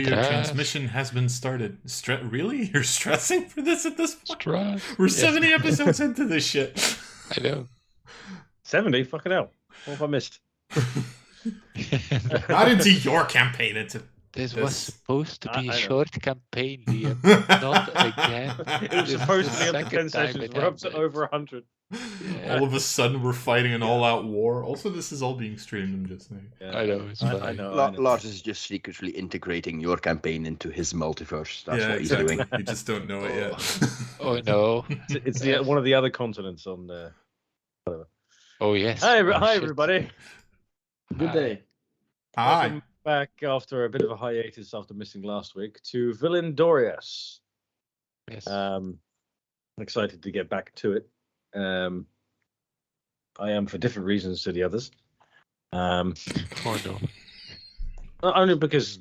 Your transmission has been started. Really? You're stressing for this at this point? Stress. We're 70 episodes into this shit. I know. 70? Fucking hell. What have I missed? Not into your campaign, into This was supposed to be a I know. short campaign, Liam. Not again. It was This supposed is to be the up to 10 second time sessions. it We're up to happened. over 100. Yeah. All of a sudden, we're fighting an all-out war. Also, this is all being streamed. I'm just saying. Yeah. I know, it's I fine. know. Lars is just secretly integrating your campaign into his multiverse. That's what he's exactly. doing. You just don't know it yet. Oh no. It's one of the other continents on there. Oh yes. Hi, Oh, hi shit. everybody. Good day. Hi. Welcome back after a bit of a hiatus after missing last week to Vilin'Dorias. Yes. I'm excited to get back to it. I am for different reasons to the others. Oh no. Not only because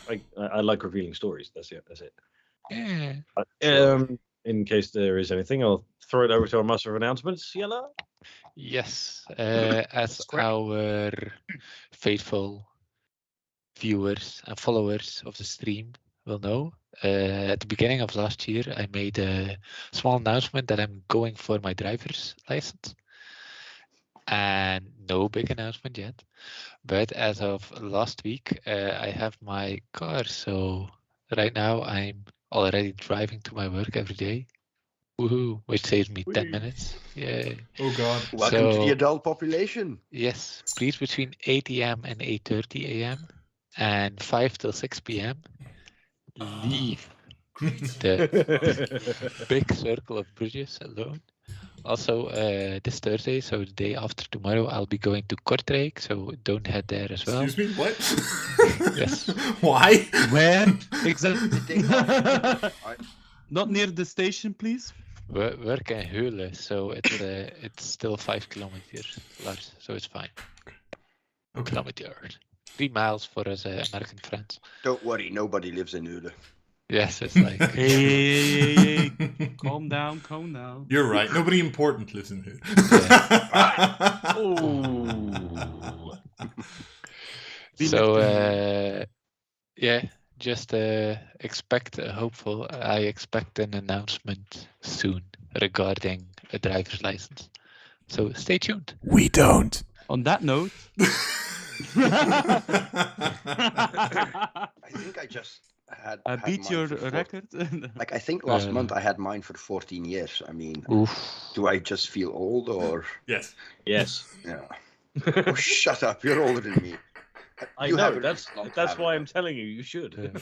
I like revealing stories. That's it. Yeah. In case there is anything, I'll throw it over to our master of announcements. Yella. Yes. As our faithful viewers and followers of the stream will know, at the beginning of last year, I made a small announcement that I'm going for my driver's license. And no big announcement yet. But as of last week, I have my car. So right now I'm already driving to my work every day. Woohoo, which saves me 10 minutes. Yay. Oh god. Welcome to So- the adult population. Yes, please between 8 a.m. and 8:30 a.m. and 5 till 6 p.m. leave the big circle of bridges alone. Also, this Thursday, so the day after tomorrow, I'll be going to Kortrijk, so don't head there as well. Excuse me, what? Yes. Why? Where exactly? I- Not near the station, please. Work in Heulen, so it's still 5 kilometers, Lars, so it's fine. Okay. Kilometers. 3 miles for us American friends. Don't worry, nobody lives in Ule. Yes, it's like Hey. Calm down, calm down. You're right. Nobody important lives in here. Oh. so. Yeah, just expect hopeful. I expect an announcement soon regarding a driver's license. So stay tuned. We don't. On that note. I think I just had. I had beat mine your for four- record. Like I think last month I had mine for 14 years. I mean, Oof. do I just feel old or? Yes. Yes. Yeah. Oh, shut up! You're older than me. I You know. haven't That's long why traveled. I'm telling you. You should.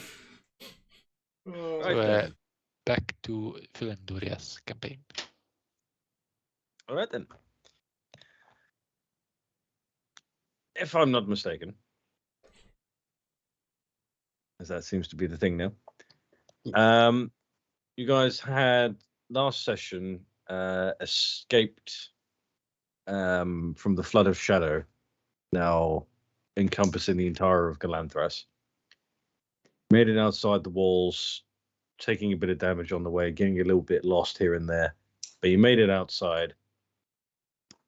So, Right. back to Vilin'Dorias campaign. All right then. If I'm not mistaken, as that seems to be the thing now, you guys had last session escaped from the flood of shadow, now encompassing the entire of Galanthras. Made it outside the walls, taking a bit of damage on the way, getting a little bit lost here and there, but you made it outside.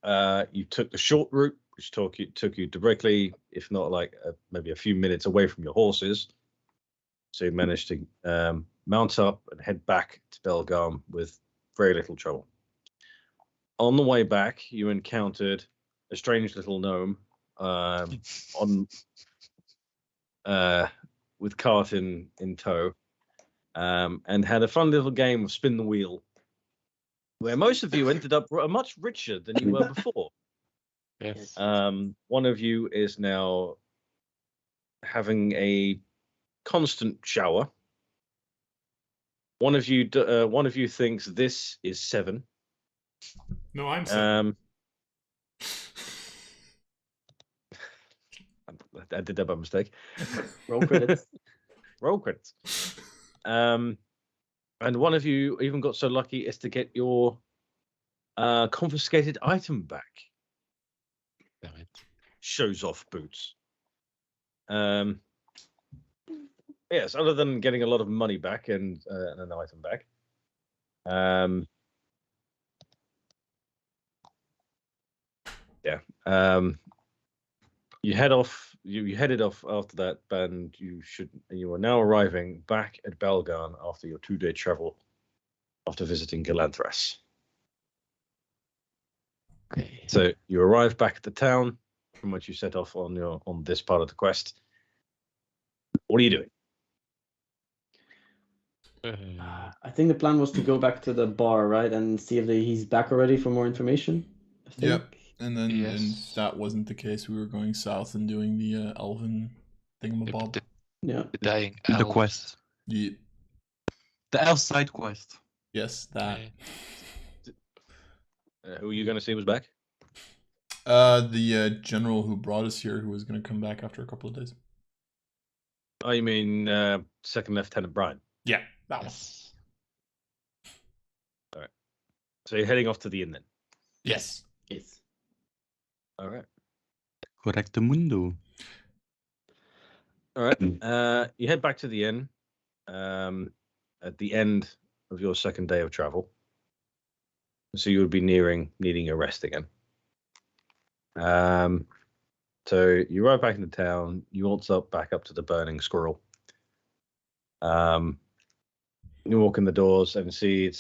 You took the short route, which took you directly, if not like maybe a few minutes away from your horses. So you managed to mount up and head back to Belgaum with very little trouble. On the way back, you encountered a strange little gnome with cart in tow, and had a fun little game of spin the wheel, where most of you ended up much richer than you were before. Yes. One of you is now having a constant shower. One of you thinks this is 7. No, I'm sorry. I did that by mistake. Roll credits. Roll credits. And one of you even got so lucky as to get your confiscated item back. Damn it. Shows off boots. Yes, other than getting a lot of money back and an item back. Yeah. You head off. You headed off after that, and you are now arriving back at Belgarn after your 2-day travel, after visiting Galanthras. Okay. So you arrive back at the town from which you set off on this part of the quest. What are you doing? I think the plan was to go back to the bar, right, and see if he's back already for more information. I think. Yep. And then, and if Yes. that wasn't the case, we were going south and doing the elven thingamabob. Yeah. The dying The elves. quest. Yeah. The elf side quest. Yes, that. Who are you going to see was back? The general who brought us here, who was going to come back after a couple of days. Oh, you mean Second Lieutenant Brian? Yeah, that one. Yes. So you're heading off to the inn then? Yes. Yes. All right. Correctamundo. All right. You head back to the inn at the end of your second day of travel. So you would be needing a rest again. So you ride back into town. You waltz back up to the Burning Squirrel. You walk in the doors and see it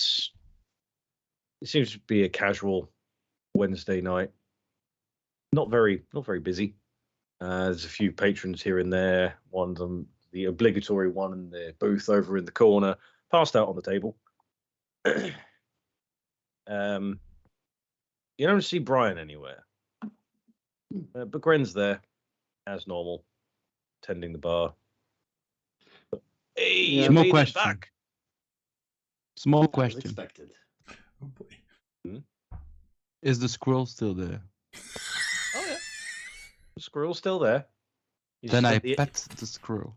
seems to be a casual Wednesday night. Not very busy. There's a few patrons here and there. One of them, the obligatory one in the booth over in the corner, passed out on the table. You don't see Brian anywhere. But Gren's there, as normal, tending the bar. Hey, Yeah. you Small made it question. back. Small As question. expected. Oh boy. Is the squirrel still there? Oh yeah, the squirrel's still there. You Then just I let the- pet the squirrel.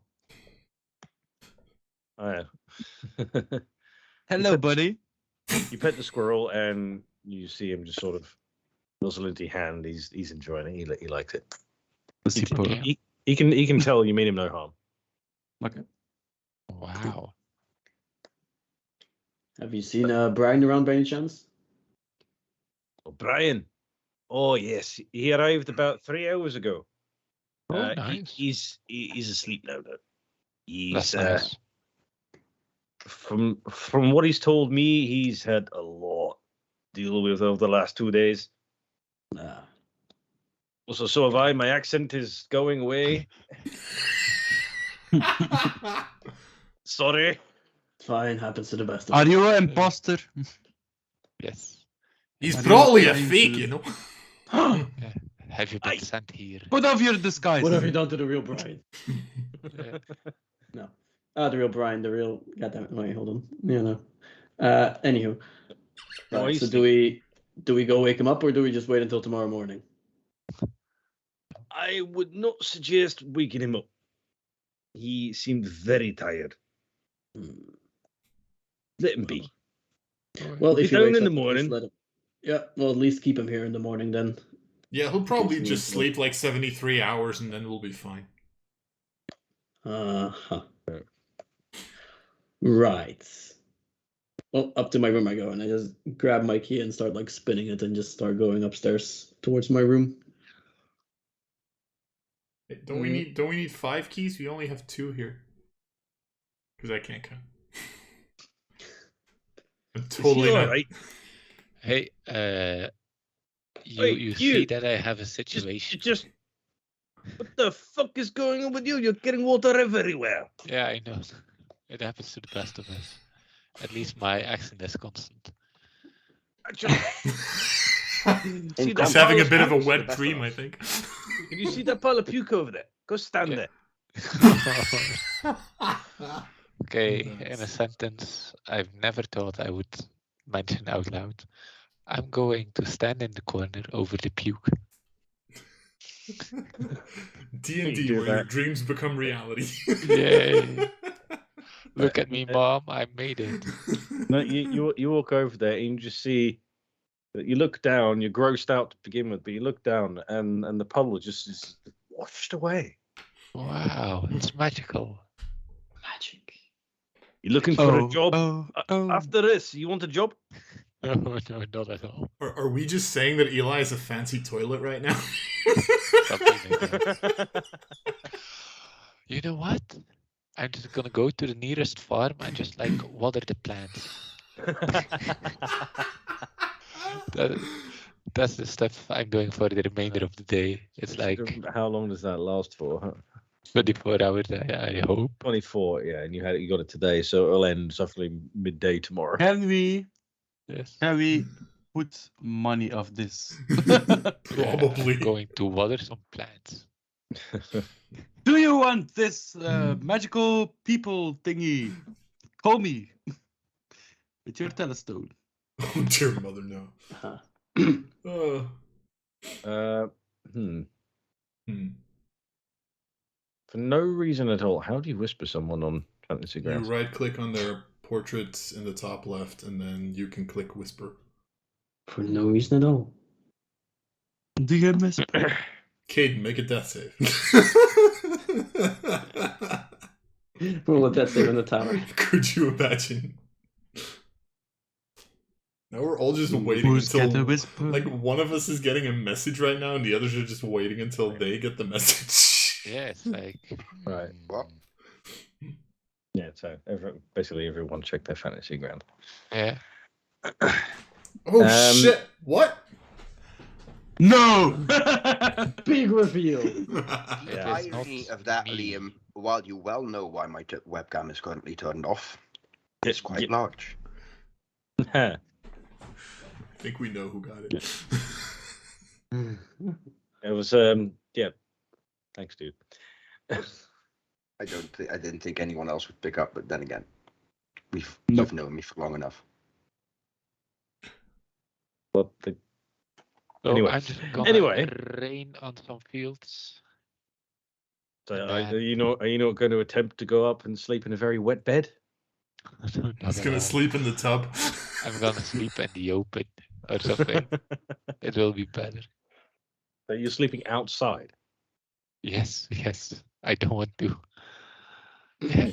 Oh yeah. Hello, pet- buddy. You pet the squirrel and you see him just sort of nuzzle into your hand. He's enjoying it. He likes it. Does he purr? Okay. He can tell you mean him no harm. Okay. Wow. Have you seen Brian around by any chance? Oh, Brian. Oh yes, he arrived about 3 hours ago. Oh, He's asleep now. Though. That's He's nice. from what he's told me, he's had a lot to deal with over the last 2 days. Also, so have I. My accent is going away. Sorry. Fine, happens to the best of Are us. you an imposter? Yes. He's Are you probably a trying fake, to- you know. Have you been Aye. sent here? Put off your disguise. What have you done to the real Brian? Yeah. No. The real Brian, the real. Goddamn it! Wait, hold on. Yeah, no. Anywho. Oh, Right, he's so do we go wake him up or do we just wait until tomorrow morning? I would not suggest waking him up. He seemed very tired. Let him be. Well, Be if he down wakes in the up, at least morning. let him. Yeah, well, at least keep him here in the morning then. Yeah, he'll probably Gives me just a- sleep like 73 hours and then we'll be fine. Right. Well, up to my room I go, and I just grab my key and start like spinning it, and just start going upstairs towards my room. Don't we need 5 keys? We only have 2 here. Because I can't count. I'm Is he totally all not. right? Hey, Hey, you see you. that I have a situation. Just. What the fuck is going on with you? You're getting water everywhere. Yeah, I know. It happens to the best of us. At least my accent is constant. I just- See that He's having a pile bit of a That's the wet best dream, of I us. think. Can you see that pile of puke over there? Go stand Okay. there. Okay, in a sentence I've never thought I would mention out loud. I'm going to stand in the corner over the puke. D&D, do where your that. dreams become reality. Yay. Look at me, Mom, I made it. No, you walk over there and you just see that you look down. You're grossed out to begin with, but you look down and the puddle just is washed away. Wow, it's magical. Magic. You're looking for a Oh, job. oh. After this, you want a job? No, not at all. Are we just saying that Eli is a fancy toilet right now? Something like that. You know what? I'm just gonna go to the nearest farm and just like water the plants. That's the stuff I'm doing for the remainder of the day. It's like How long does that last for? Huh? 24 hours, I hope. 24, yeah, and you got it today, so it'll end roughly midday tomorrow. Can we Yes. put money of this? Yeah, Probably. I'm going to water some plants. Do you want this magical people thingy? Call me with your telestone. Oh dear mother, no. Uh-huh. For no reason at all, how do you whisper someone on Fantasy You Grounds? right click on their portraits in the top left, and then you can click whisper. For no reason at all. Do you miss? Caden, make a death save. Roll a death save in the tower. Could you imagine? Now we're all just waiting Who's get a until whisper? like one of us is getting a message right now, and the others are just waiting until they get the message. Yeah, it's like Right. What? Yeah, so basically everyone check their Fantasy Ground. yeah. Oh shit! What? No. Big reveal. The Yeah, it's irony not of that, me. Liam, while you well know why my webcam is currently turned off, it's quite Yeah. large. I think we know who got it. It was yeah. Thanks, dude. I didn't think anyone else would pick up, but then again, you've known me for long enough. Well, So Anyway. I'm just gonna Anyway. rain on some fields. so And are then- you not going to attempt to go up and sleep in a very wet bed? Not He's at gonna all. sleep in the tub. I'm gonna sleep in the open or something. It will be better. So you're sleeping outside. Yes, yes. I don't want to. Yeah,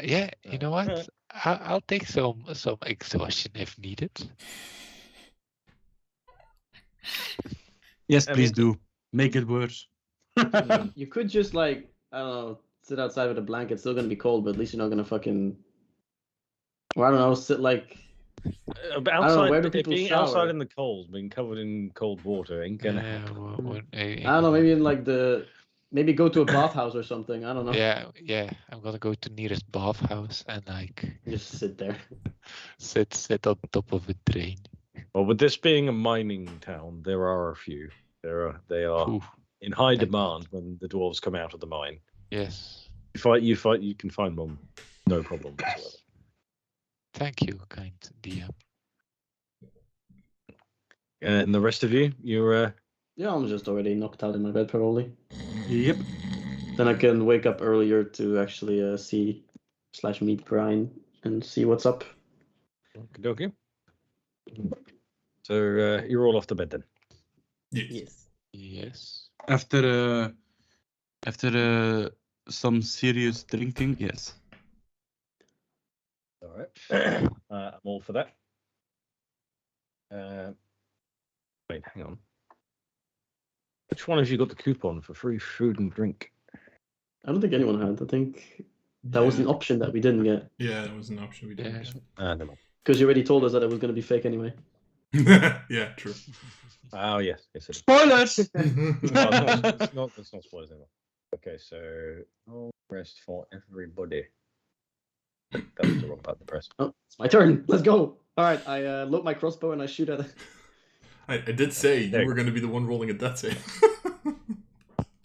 yeah. You know what? Alright. I'll take some exhaustion if needed. Yes, I please mean- do. Make it worse. You could just like, I don't know, sit outside with a blanket. It's still gonna be cold, but at least you're not gonna fucking. Or I don't know, sit like. But know, outside, where do people being shower? outside in the cold, being covered in cold water ain't gonna Yeah, happen. I don't know, maybe in like maybe go to a bathhouse or something. I don't know. Yeah. I'm gonna go to nearest bathhouse and like Just sit there. sit on top of a drain. Well, with this being a mining town, there are a few. They are Ooh, in high Thank demand when the dwarves come out of the mine. yes. You can find one, no problem whatsoever. Thank you, kind DM. And the rest of you're Yeah, I'm just already knocked out in my bed probably. Yep. Then I can wake up earlier to actually see/meet Brian and see what's up. okay. So you're all off to bed then. Yes. Yes. Yes. After some serious drinking, yes. All right. I'm all for that. Wait, hang on. Which one have you got the coupon for free food and drink? I don't think anyone had. I think that was an option that we didn't get Yeah, that was an option we didn't Never mind. because you already told us that it was going to be fake anyway. get. Yeah, true. Oh yes, it is. Spoilers! It's not spoilers anymore. Okay, so no rest for everybody. That was the wrong button to press. Oh, it's my turn. Let's go. All right, I load my crossbow and I shoot at it. I did say There you you were going to be the one rolling a death save.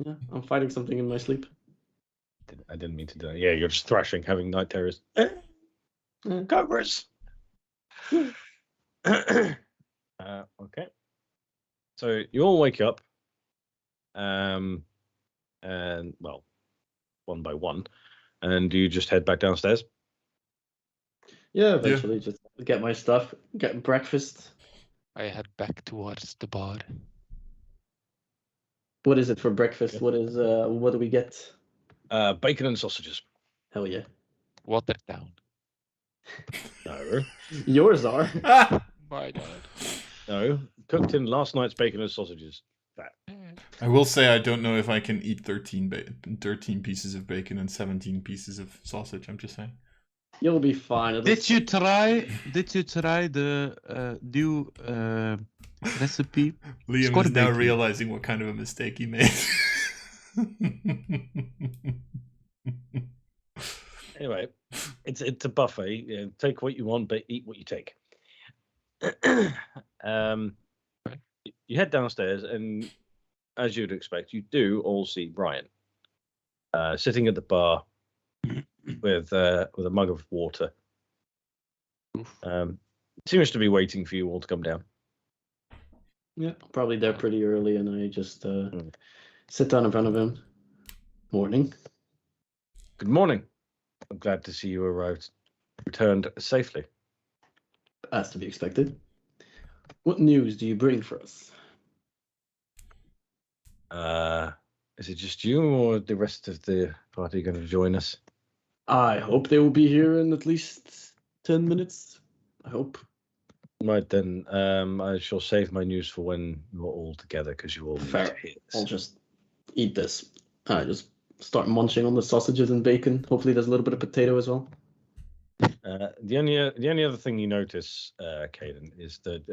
Yeah, I'm fighting something in my sleep. I didn't mean to do that. Yeah, you're just thrashing, having night terrors. Congress. Okay. So you all wake up, and well, one by one, and you just head back downstairs. Yeah, eventually just get my stuff, get breakfast. I head back towards the bar. What is it for breakfast? Yeah. What do we get? Bacon and sausages. Hell yeah. Watertown. No, Yours are. My God. no, cooked in last night's bacon and sausages. that. I will say I don't know if I can eat 13 pieces of bacon and 17 pieces of sausage. I'm just saying. You'll be fine. Did you try the new recipe? Liam Squad is now bacon. realizing what kind of a mistake he made. Anyway, it's a buffet. Take what you want, but eat what you take. You head downstairs, and as you'd expect, you do all see Brian sitting at the bar with a mug of water. Seems to be waiting for you all to come down. Yeah, probably there pretty early, and I just sit down in front of him. Morning. Good morning. I'm glad to see you returned safely. As to be expected. What news do you bring for us? Is it just you, or the rest of the party going to join us? I hope they will be here in at least 10 minutes. I hope. Right then, I shall save my news for when you're all together, because you all need Fair. to hear this. I'll just eat this. I just start munching on the sausages and bacon. Hopefully there's a little bit of potato as well. The only other thing you notice, Caden, is that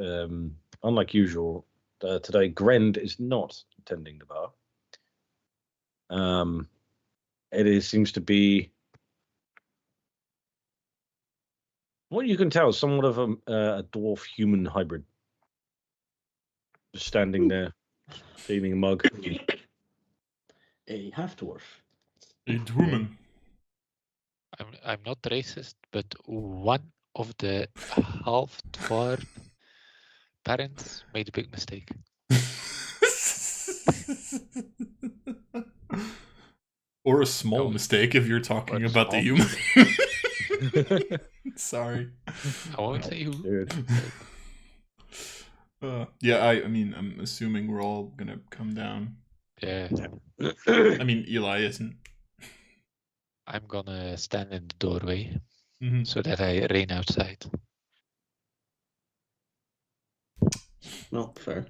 unlike usual, today Grend is not attending the bar. Seems to be what you can tell, somewhat of a dwarf human hybrid, just standing there, feeding a mug. A half dwarf. A woman. I'm not racist, but one of the half dwarf parents made a big mistake. Or a small Oh, mistake if you're talking or a about the small human. Sorry. I won't say who. Dude. Yeah, I mean, I'm assuming we're all gonna come down. Yeah, I mean, Eli isn't. I'm gonna stand in the doorway Mhm. so that I rain outside. No, fair.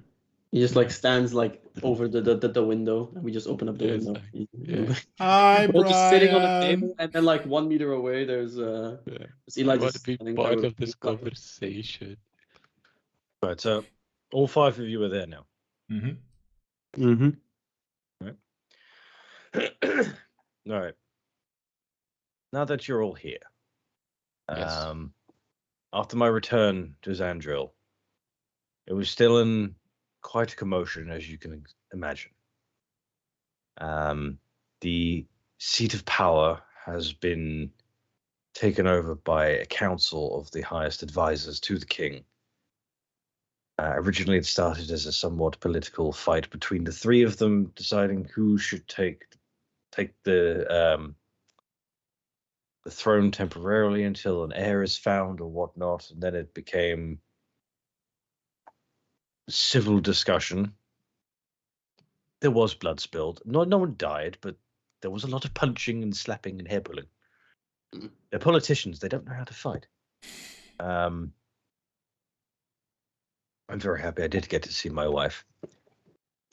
He just like stands like over the window, and we just open up the Yes, window. yeah. Hi, We're all just sitting on the Brian. table, and then like 1 meter away, there's Yeah. Eli I want just to be standing part there of this with like- conversation. Right, so all 5 of you are there now. Mm-hmm. Mm-hmm. All right. Now that you're all here, Yes. after my return to Xandril, it was still in quite a commotion, as you can imagine. The seat of power has been taken over by a council of the highest advisors to the king. Originally, it started as a somewhat political fight between the 3 of them, deciding who should take the throne temporarily until an heir is found or whatnot, and then it became civil discussion. There was blood spilled. No one died, but there was a lot of punching and slapping and hair pulling. They're politicians. They don't know how to fight. I'm very happy I did get to see my wife.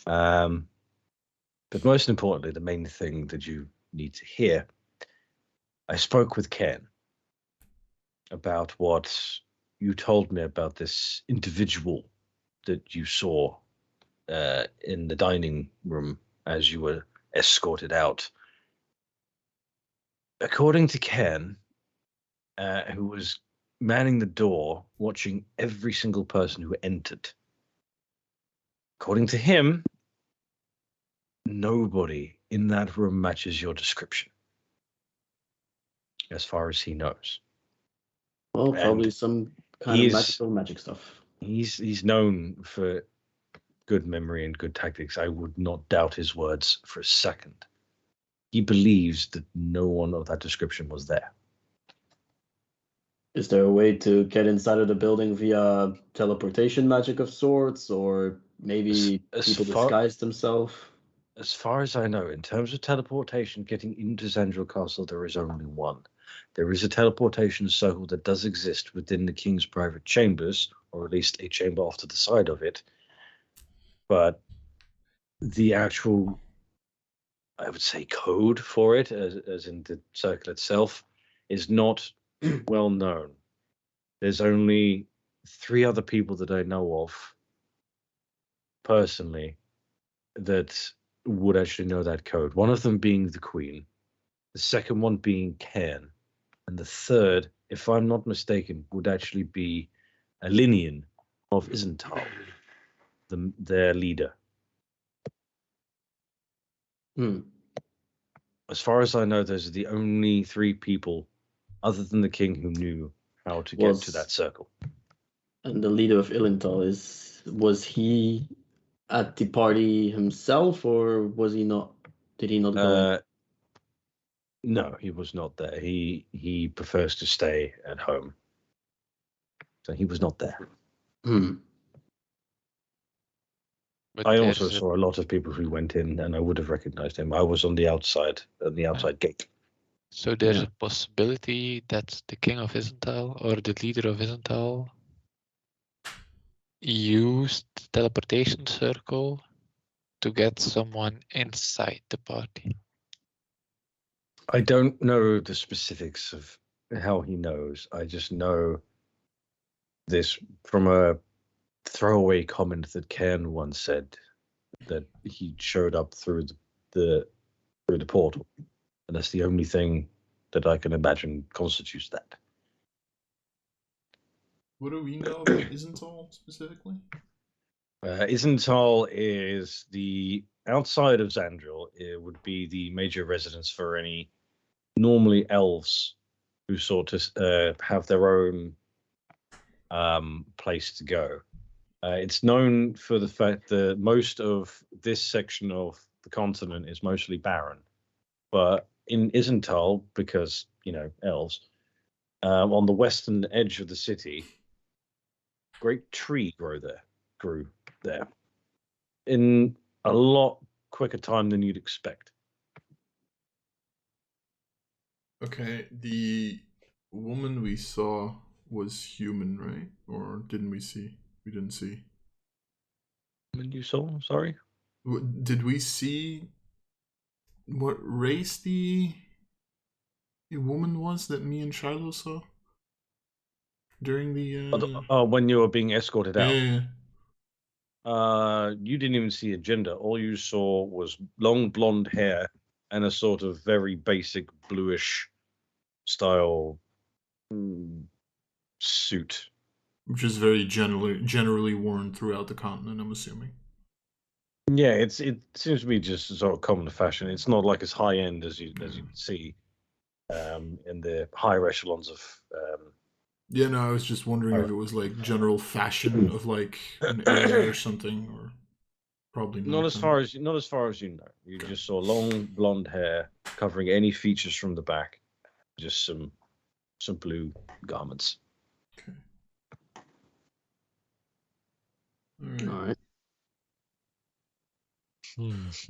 But most importantly, the main thing that you need to hear, I spoke with Ken about what you told me about this individual that you saw in the dining room as you were escorted out. According to Ken, who was manning the door, watching every single person who entered, according to him, nobody in that room matches your description, as far as he knows. Well, probably And some kind of he's- magic stuff. He's known for good memory and good tactics. I would not doubt his words for a second. He believes that no one of that description was there. Is there a way to get inside of the building via teleportation magic of sorts, or maybe As people far- disguise themselves? As far as I know, in terms of teleportation getting into Xandril Castle, there is only one. There is a teleportation circle that does exist within the king's private chambers, or at least a chamber off to the side of it. But the actual, I would say, code for it, as in the circle itself, is not well known. There's only 3 other people that I know of personally that would actually know that code. One of them being the Queen, the second one being Cairn, and the third, if I'm not mistaken, would actually be a Linian of Izen'Tal, their leader. Hmm. As far as I know, those are the only 3 people, other than the king, who knew how to get to that circle. And the leader of Izen'Tal was he at the party himself, or was he not? Did he not go in? No, he was not there. He prefers to stay at home, so he was not there. Hmm. But I also there's saw a lot of people who went in, and I would have recognized him. I was on the outside gate. So there's Yeah. a possibility that the king of Izen'Tal or the leader of Izen'Tal used teleportation circle to get someone inside the party. I don't know the specifics of how he knows. I just know this from a throwaway comment that Ken once said, that he showed up through the portal, and that's the only thing that I can imagine constitutes that. What do we know about Izen'Tal specifically? Izen'Tal is the outside of Xandril. It would be the major residence for any normally elves who sort of have their own place to go. It's known for the fact that most of this section of the continent is mostly barren, but in Izen'Tal, because elves, on the western edge of the city, great tree grew there in a lot quicker time than you'd expect. Okay, the woman we saw was human, right? Or didn't we see? We didn't see. When you saw, sorry? Did we see what race the woman was that me and Shiloh saw during the? When you were being escorted out. Yeah. You didn't even see a gender. All you saw was long blonde hair and a sort of very basic bluish style suit. Which is very generally worn throughout the continent, I'm assuming. Yeah, it seems to be just sort of common fashion. It's not like as high end as you see in the higher echelons of. Yeah, no, I was just wondering if it was like general fashion of like an area or something, or probably not. Not as far as you know. You just saw long blonde hair covering any features from the back, just some blue garments. Okay. All right.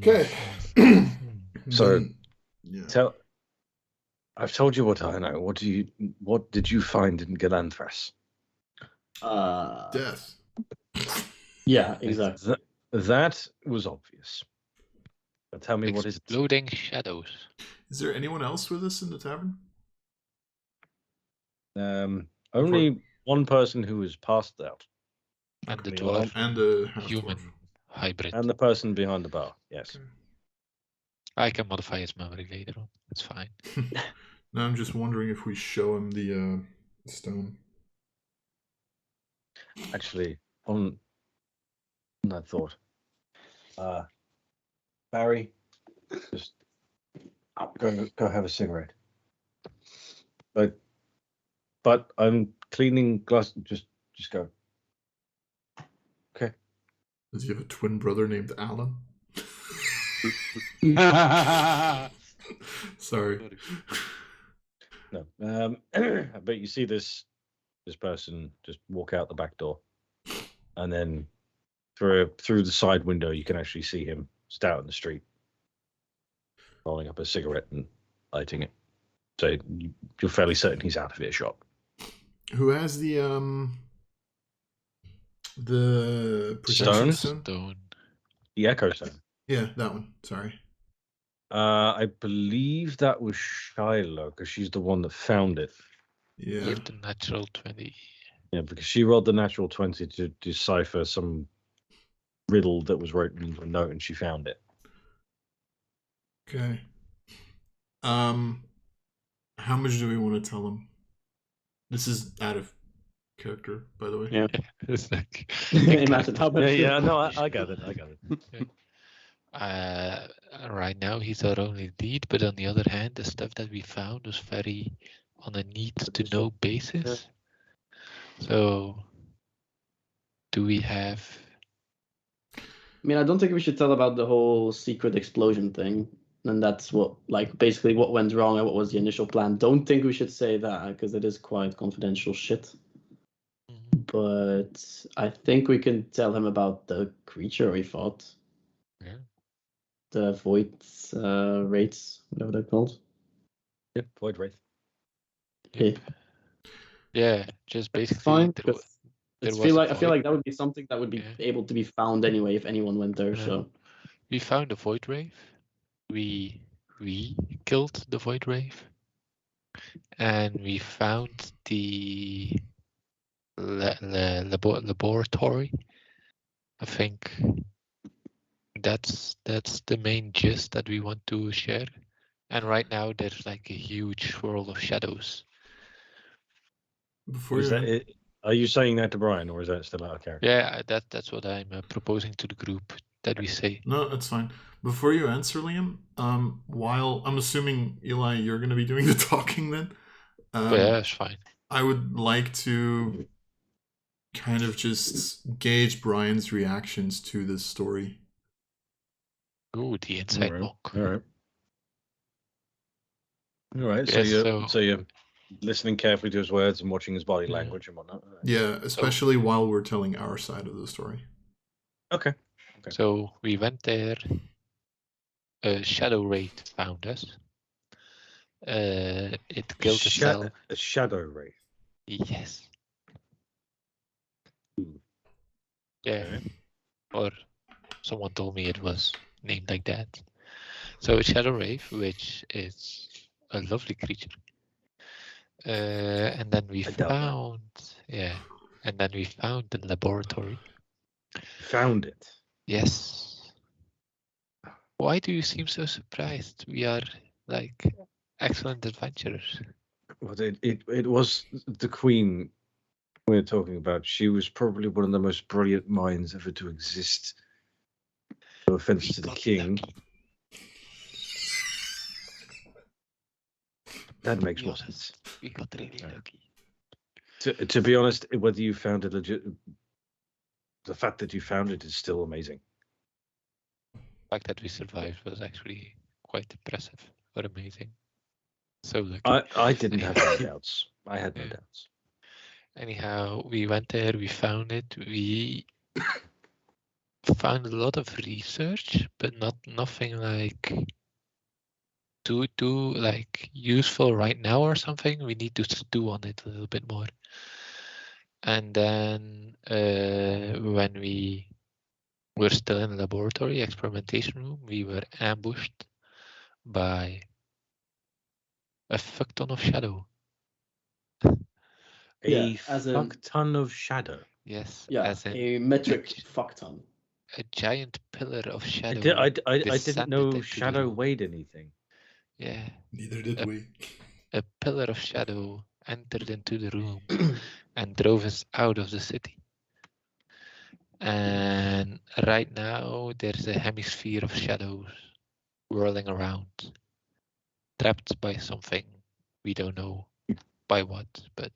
Okay. So, yeah. I've told you what I know. What did you find in Galanthrus? Death. Yeah, exactly. That was obvious. But tell me, what is it? Exploding shadows. Is there anyone else with us in the tavern? Only one person who was passed out. And the Okay, dwarf. And the Human hybrid. And the person behind the bar, yes. Okay. I can modify his memory later on. It's fine. No, I'm just wondering if we show him the stone. Actually, on that thought, Barry, just go have a cigarette. But I'm cleaning glass. Just go. Okay. Does he have a twin brother named Alan? Sorry. No. But you see this person just walk out the back door, and then through the side window you can actually see him just out in the street, rolling up a cigarette and lighting it. So you're fairly certain he's out of earshot. Who has the protection stone? Stone. The Echo Stone. Yeah, that one. Sorry. I believe that was Shiloh because she's the one that found it. Yeah. With the natural 20. Yeah, because she rolled the natural 20 to decipher some riddle that was written into a note, and she found it. Okay. How much do we want to tell him? This is out of character, by the way. Yeah. It's like, Imagine how much. No, I got it. Right now he's our only lead, but on the other hand, the stuff that we found was very on a need to know basis. So, do we have? I mean, I don't think we should tell about the whole secret explosion thing. And that's what, like, basically what went wrong and what was the initial plan. Don't think we should say that because it is quite confidential shit. But I think we can tell him about the creature we fought. Yeah. The void wraiths, whatever they're called. Yeah, Void Wraith. Yep. Yeah, just basically. Fine. There I was feel a like void. that would be something that would be Yeah. able to be found anyway if anyone went there. Yeah. So We found a void wraith. We killed the void wraith, and we found the laboratory. I think that's the main gist that we want to share. And right now there's like a huge swirl of shadows. Before Is you, that it? Are you saying that to Brian, or is that still out of character? Yeah, that's what I'm proposing to the group that we say. no, that's fine. Before you answer, Liam, while I'm assuming Eli, you're going to be doing the talking then. Yeah, it's fine. I would like to kind of just gauge Brian's reactions to this story. Ooh, the inside All mock. right. Yes, So you're listening carefully to his words and watching his body Yeah. language and whatnot. All right. Yeah, especially while we're telling our side of the story. Okay. So we went there. A shadow wraith found us. It killed itself. A shadow wraith. Yes. Yeah. Okay. Or someone told me it was named like that. So a shadow wraith, which is a lovely creature. And then we I doubt that. found, and then we found the laboratory. Found it. Yes. Why do you seem so surprised? We are like excellent adventurers. Well, it was the queen we're talking about. She was probably one of the most brilliant minds ever to exist. No offense to the king. Lucky. That makes Be more honest, sense. we got really lucky. To be honest, whether you found it legit, the fact that you found it is still amazing. The fact that we survived was actually quite impressive or amazing. So lucky. I didn't have any doubts. I had no Yeah. doubts. Anyhow, we went there, we found it, we found a lot of research, but nothing like too like useful right now or something. We need to stew on it a little bit more. And then when we were still in the laboratory experimentation room, we were ambushed by a fuck ton of shadow. A as in- fuck ton of shadow. Yes, yeah, as in a metric fuck ton. a giant pillar of shadow. I didn't descended know into the shadow room. weighed anything. Yeah, Neither did we. a pillar of shadow entered into the room and drove us out of the city. And right now there's a hemisphere of shadows whirling around, trapped by something. We don't know by what, but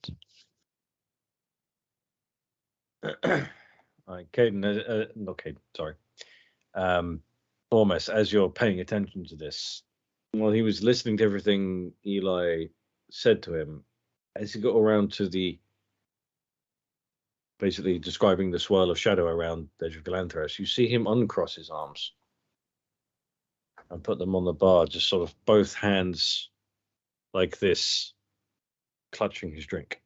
Right, Caden, not Caden, sorry. Almost as you're paying attention to this, while he was listening to everything Eli said to him, as he got around to the basically describing the swirl of shadow around the edge of Galanthras, you see him uncross his arms and put them on the bar, just sort of both hands like this, clutching his drink.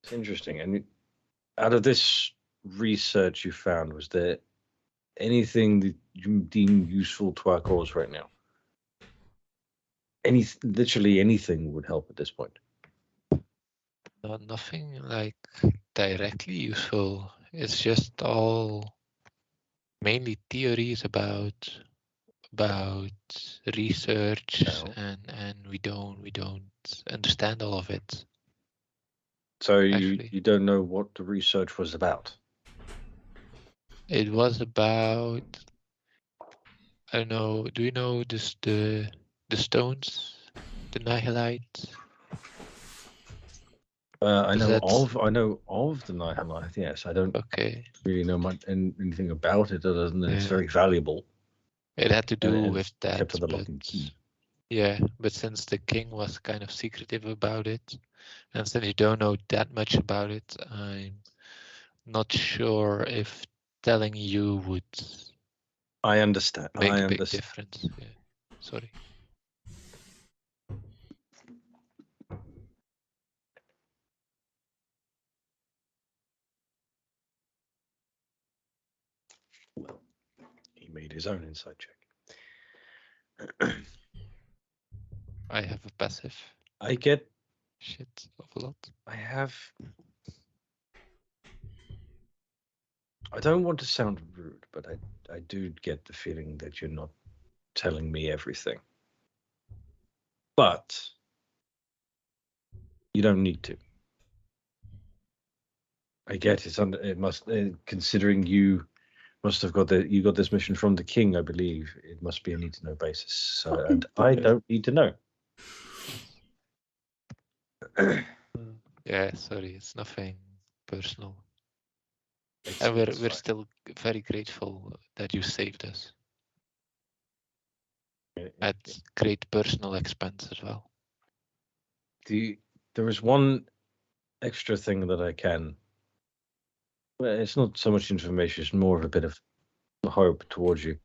It's interesting. And out of this research you found, was there anything that you deem useful to our cause right now? Literally anything would help at this point. Nothing like directly useful. It's just all mainly theories about research, Oh. and we don't understand all of it. So Actually. you don't know what the research was about? It was about, I don't know. Do you know this the stones, the nihilite? I Is know that- of the Nihilith. Yes, I don't Okay. really know much anything about it other than it's Yeah. very valuable. It had to do and with that. kept under lock but- and key. Yeah, but since the king was kind of secretive about it, and since you don't know that much about it, I'm not sure if telling you would I understand. make I a big understand. difference. Yeah. Sorry. Well, he made his own insight check. I have a passive I get. shit of a lot. I don't want to sound rude, but I do get the feeling that you're not telling me everything. But you don't need to. I get it must considering you must have got you got this mission from the king, I believe. It must be a need to know basis. So, and I don't need to know. Yeah, sorry, it's nothing personal. It's And we're fine. still very grateful that you saved us Yeah, at great personal expense as well. there is one extra thing that I can. Well, it's not so much information; it's more of a bit of hope towards you.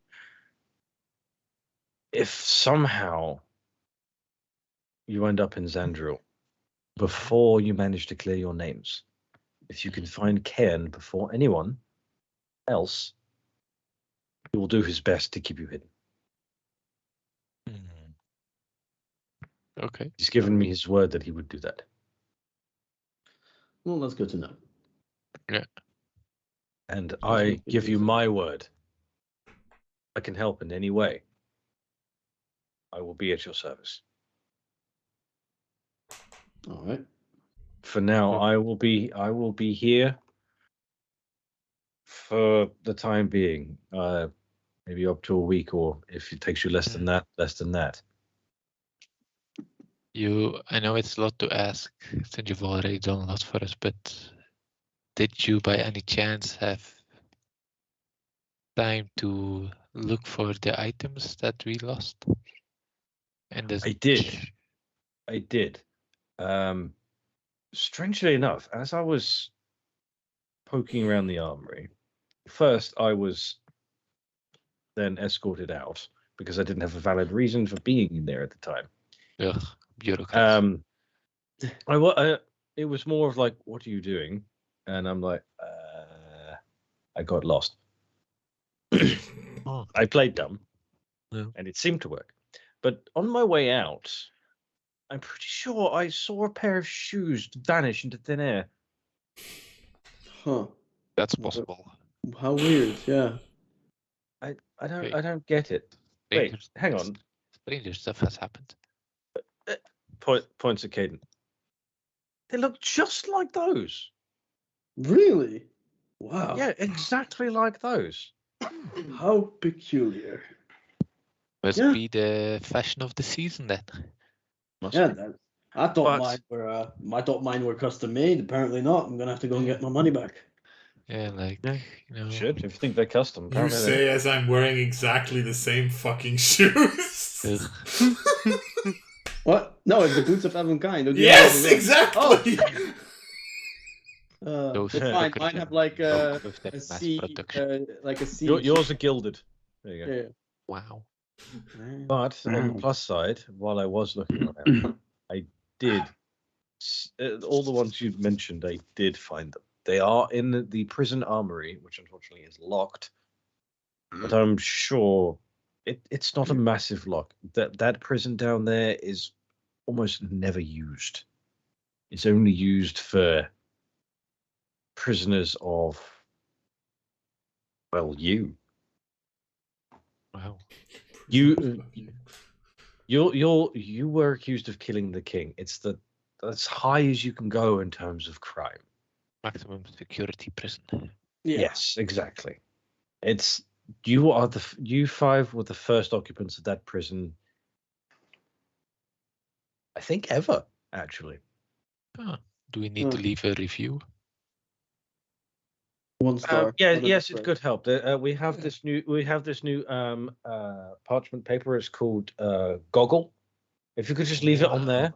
If somehow you end up in Xandriel before you manage to clear your names, if you can find Cairn before anyone else, he will do his best to keep you hidden. Okay. He's given me his word that he would do that. Well, that's good to know. And what I we give do you so. my word. I can help in any way. I will be at your service. All right. For now, Okay. I will be here for the time being. Maybe up to a week, or if it takes you less than that, less than that. I know it's a lot to ask since you've already done a lot for us, but did you by any chance have time to look for the items that we lost? And I did. Strangely enough, as I was poking around the armory, first I was then escorted out because I didn't have a valid reason for being in there at the time. Ugh, bureaucrats. It was more of like, what are you doing? And I'm like, I got lost. Oh. I played dumb, Yeah. and it seemed to work. But on my way out, I'm pretty sure I saw a pair of shoes vanish into thin air. Huh. That's possible. How weird. Yeah. I Okay. don't get it. Wait, Stranger- hang on. Stranger stuff has happened. Points at Caden. They look just like those. Really? Wow. Yeah, exactly like those. How peculiar. Must Yeah. be the fashion of the season then. Must Yeah. be. I thought But- mine were custom made. Apparently not. I'm gonna have to go and get my money back. Yeah, like, Yeah. you know. Should if you think they're custom. You apparently they say as I'm wearing exactly the same fucking shoes. Ugh. What? No, it's the boots of Evankind. Don't you Yes, know that? exactly. Those It's fine. Mine have like a C, like a C. Yours are gilded. There you go. Yeah. Wow. But on the plus side, while I was looking around, I did all the ones you've mentioned, I did find them. They are in the prison armory, which unfortunately is locked. But I'm sure it's not a massive lock. That prison down there is almost never used. It's only used for prisoners of, well, you. Wow. You were accused of killing the king. It's as high as you can go in terms of crime. Maximum security prison. Yeah. Yes, exactly. It's you five were the first occupants of that prison, I think, ever, actually. Do we need to leave a review? 1 star. Yes, it could help. We have this new parchment paper. It's called Goggle. If you could just leave it on there.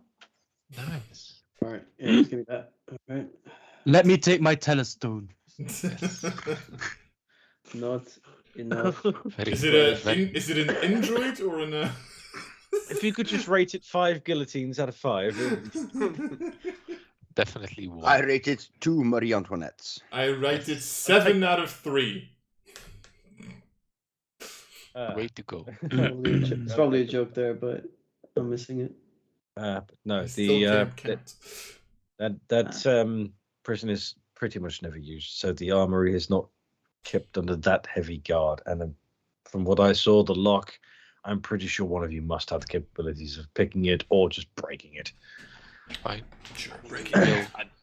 Nice. All right. Yeah, just give me that. All right. Let me take my telestone. Not enough. Very Is it an Android or an? If you could just rate it 5 guillotines out of 5. Definitely one. I rated 2 Marie Antoinettes. I rated 7 out of 3. Way to go. It's probably a joke there, but I'm missing it. No, I still can't count. that prison is pretty much never used, so the armory is not kept under that heavy guard. And from what I saw, the lock, I'm pretty sure one of you must have the capabilities of picking it or just breaking it. Fine. Sure,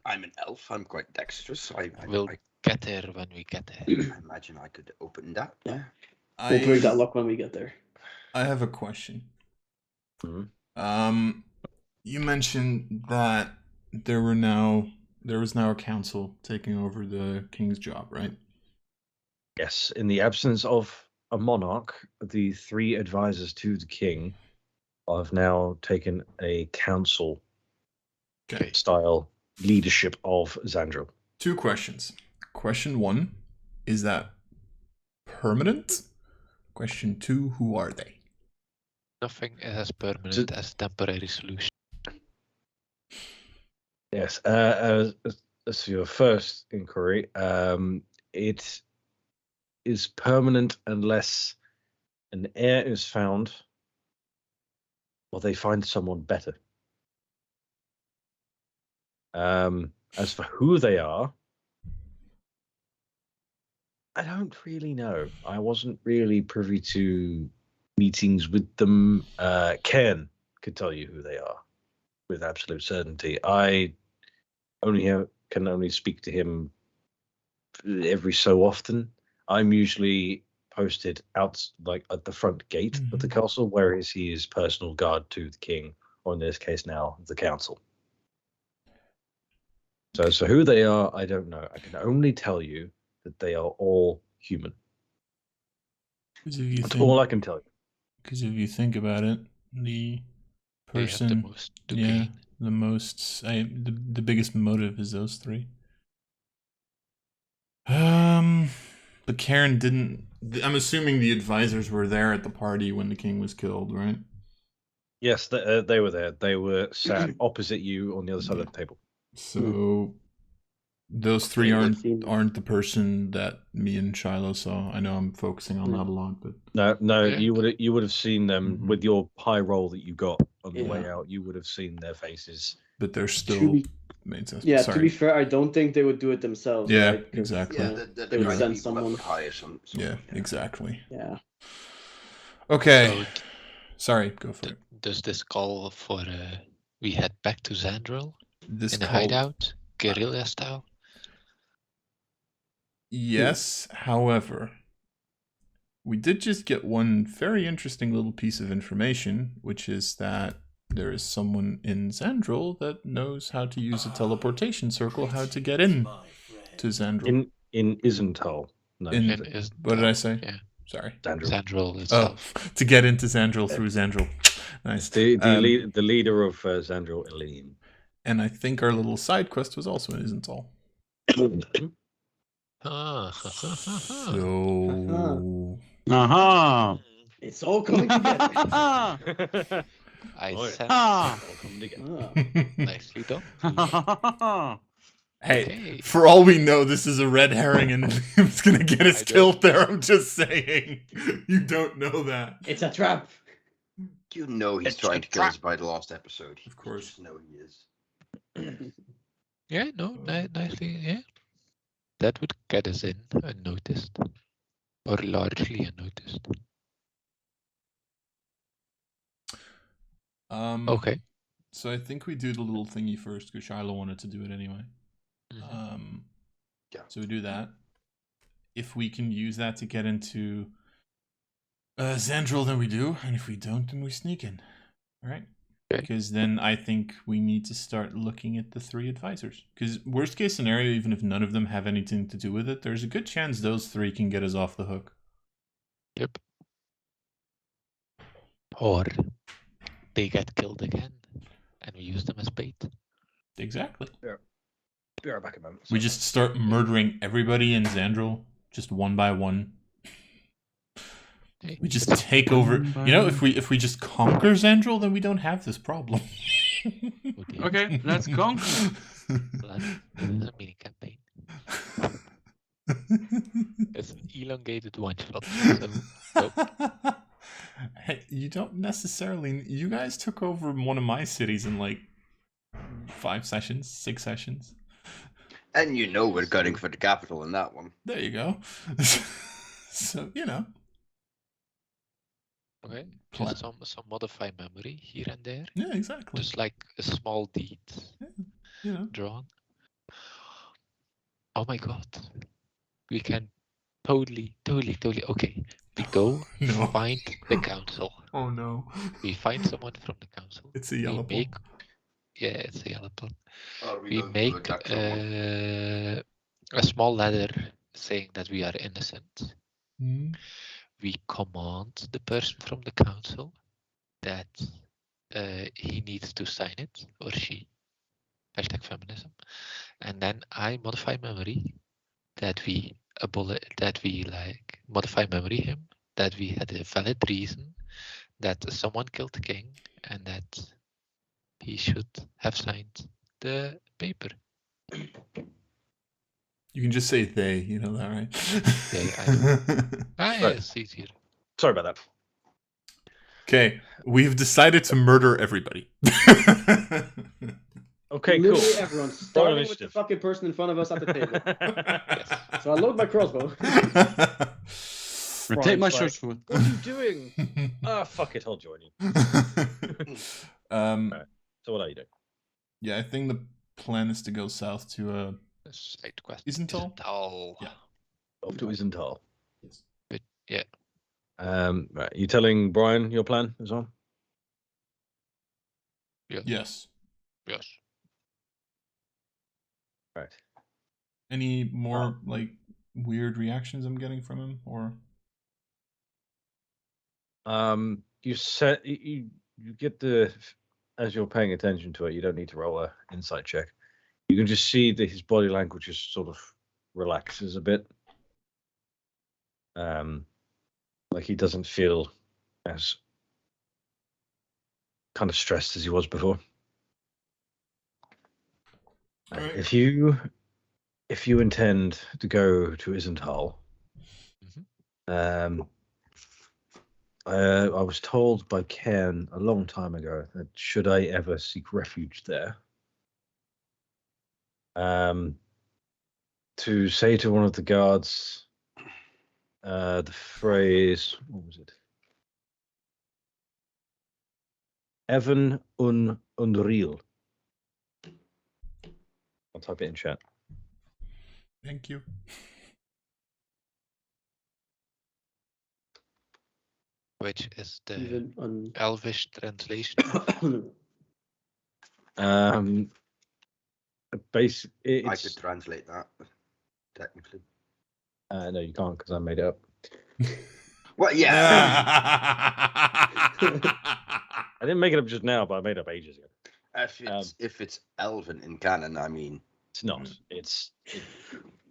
I'm an elf. I'm quite dexterous. We'll get there when we get there. I imagine I could open that. Yeah. We'll break that lock when we get there. I have a question. Mhm. You mentioned that there was now a council taking over the king's job, right? Yes, in the absence of a monarch, the 3 advisors to the king have now taken a council Okay. style leadership of Xandril. 2 questions. Question 1, is that permanent? Question 2, who are they? Nothing is as permanent as temporary solution. Yes, as for your first inquiry, it is permanent unless an heir is found or they find someone better. As for who they are, I don't really know. I wasn't really privy to meetings with them. Ken could tell you who they are with absolute certainty. I can only speak to him every so often. I'm usually posted out like at the front gate of the castle, whereas he is personal guard to the king, or in this case now the council. So who they are, I don't know. I can only tell you that they are all human. That's all I can tell you. Because if you think about it, the person, they have the most to gain. the biggest motive is those 3. But Karen didn't. I'm assuming the advisors were there at the party when the king was killed, right? Yes, they were there. They were sat opposite you on the other side of the table. So those 3 aren't the person that me and Shiloh saw. I know I'm focusing on that a lot, but No, Yeah. you would have seen them with your high roll that you got on the way Yeah. out. You would have seen their faces. but they're To still be- made sense. Yeah, Sorry. to be fair, I don't think they would do it themselves. Yeah, right? 'Cause, exactly. Yeah, they would send someone. Would hire someone. Yeah, exactly. Yeah. Okay. So Sorry, go for it. does this call for we head back to Xandril This in a called- hideout, guerrilla style? Yes, however, we did just get one very interesting little piece of information, which is that there is someone in Xandril that knows how to use a teleportation circle, how to get in to Xandril. In Izen'Tal. No, What did I say? Yeah. Sorry. Xandril. Xandril Oh, itself. to get into Xandril through Xandril. Nice. The leader of Xandril, Eline. And I think our little side quest was also in Izen'Tal. So Aha. It's all coming together. I Oh, yeah. sent. Ah! All coming together. Nicely done. Hey, Okay. for all we know, this is a red herring and Liam's gonna get us I killed there. I'm just saying. You don't know that. It's a trap. You know he's It's trying a to kill us trap. by the last episode. Of course. You just know he is. Yeah, no, nicely, yeah. That would get us in unnoticed. Or largely unnoticed. Okay. So I think we do the little thingy first because Shiloh wanted to do it anyway. Yeah. So we do that. If we can use that to get into Zandril, then we do, and if we don't, then we sneak in. All right. Okay. Because then I think we need to start looking at the 3 advisors. Because worst case scenario, even if none of them have anything to do with it, there's a good chance those 3 can get us off the hook. Yep. Or they get killed again, and we use them as bait. Exactly. Be right back a moment. We just start murdering everybody in Zandril, just one by one. Okay. We just take over. You know, if we just conquer Zandril, then we don't have this problem. Oh dear. Okay, let's conquer. This is a mini campaign. It's an elongated one shot. So, nope. Hey, you don't necessarily. You guys took over one of my cities in like 5 sessions, 6 sessions. And you know we're gunning for the capital in that one. There you go. So you know. Okay. Plan. Just some modify memory here and there. Yeah, exactly. Just like a small deed You know. drawn. Oh my god. We can totally. Okay. We go No. find the council. Oh no. We find someone from the council. It's a yellow we make. Yeah, it's a yellow plan. We make a small letter saying that we are innocent. Hmm. We command the person from the council that he needs to sign it, or she. #feminism. And then I modify memory that we modify memory him, that we had a valid reason that someone killed the king and that he should have signed the paper. You can just say they, you know that, right? Yeah, it's easier. Sorry about that. Okay, we've decided to murder everybody. Okay, cool. Literally everyone, starting with the initiative. fucking person in front of us at the table. Yes. So I load my crossbow. Take my Brian's short like, sword. What are you doing? Fuck it, I'll join you. So what are you doing? Yeah, I think the plan is to go south to Side quest. Izen'Tal? Izen'Tal. Yeah. Off to Izen'Tal. Yes. Yeah. Right. You telling Brian your plan as well? Yes. Yes. Right. Any more like weird reactions I'm getting from him, or You set you get the as you're paying attention to it. You don't need to roll a insight check. You can just see that his body language just sort of relaxes a bit. Like he doesn't feel as kind of stressed as he was before. Alright. If you intend to go to Izen'Tal, I was told by Ken a long time ago that should I ever seek refuge there, to say to one of the guards the phrase, what was it? Even unreal. I'll type it in chat. thank you. Which is the Even on. Elvish translation. It's, I could translate that, technically. no, you can't because I made it up. Well, yeah. I didn't make it up just now, but I made it up ages ago. If it's Elven in canon, I mean. It's not. It's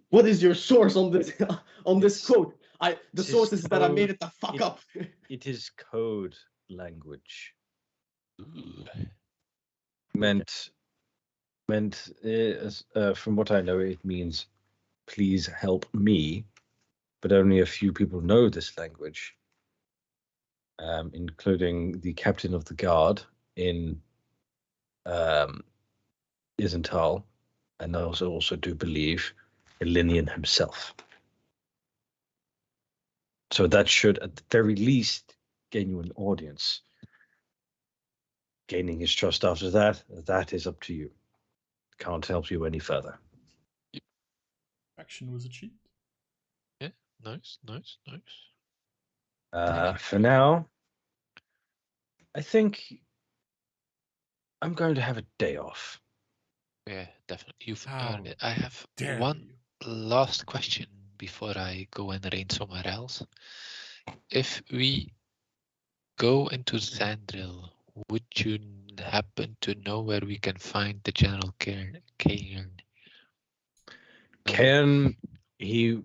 What is your source on this quote? The This source is that I made code- it the fuck it- up. it is code language. Ooh. meant from what I know, it means please help me, but only a few people know this language, including the captain of the guard in Izen'Tal, and I also do believe Elinian himself. So that should, at the very least, gain you an audience. Gaining his trust after that is up to you. Can't help you any further. Action was achieved. Nice. For now, I think I'm going to have a day off. Yeah, definitely. You've How earned it. I have Dare one you. last question before I go and reign somewhere else. If we go into Sandrill, would you happen to know where we can find the General Cairn? Cairn, he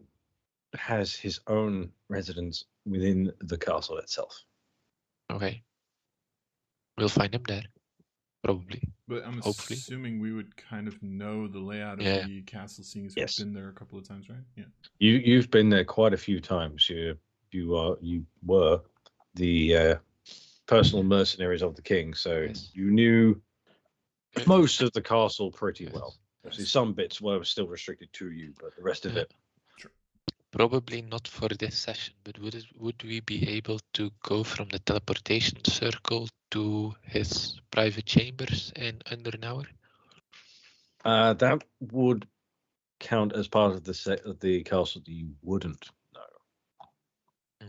has his own residence within the castle itself. Okay. We'll find him there. Probably. But I'm Hopefully. assuming we would kind of know the layout of Yeah. the castle, seeing as Yes. we've been there a couple of times, right? Yeah. You've been there quite a few times. You were the personal mercenaries of the king, so Yes. you knew most of the castle pretty Yes. well. Obviously, some bits were still restricted to you, but the rest of Yeah. it. Probably not for this session, but would we be able to go from the teleportation circle to his private chambers in under an hour? That would count as part of the set of the castle that you wouldn't know.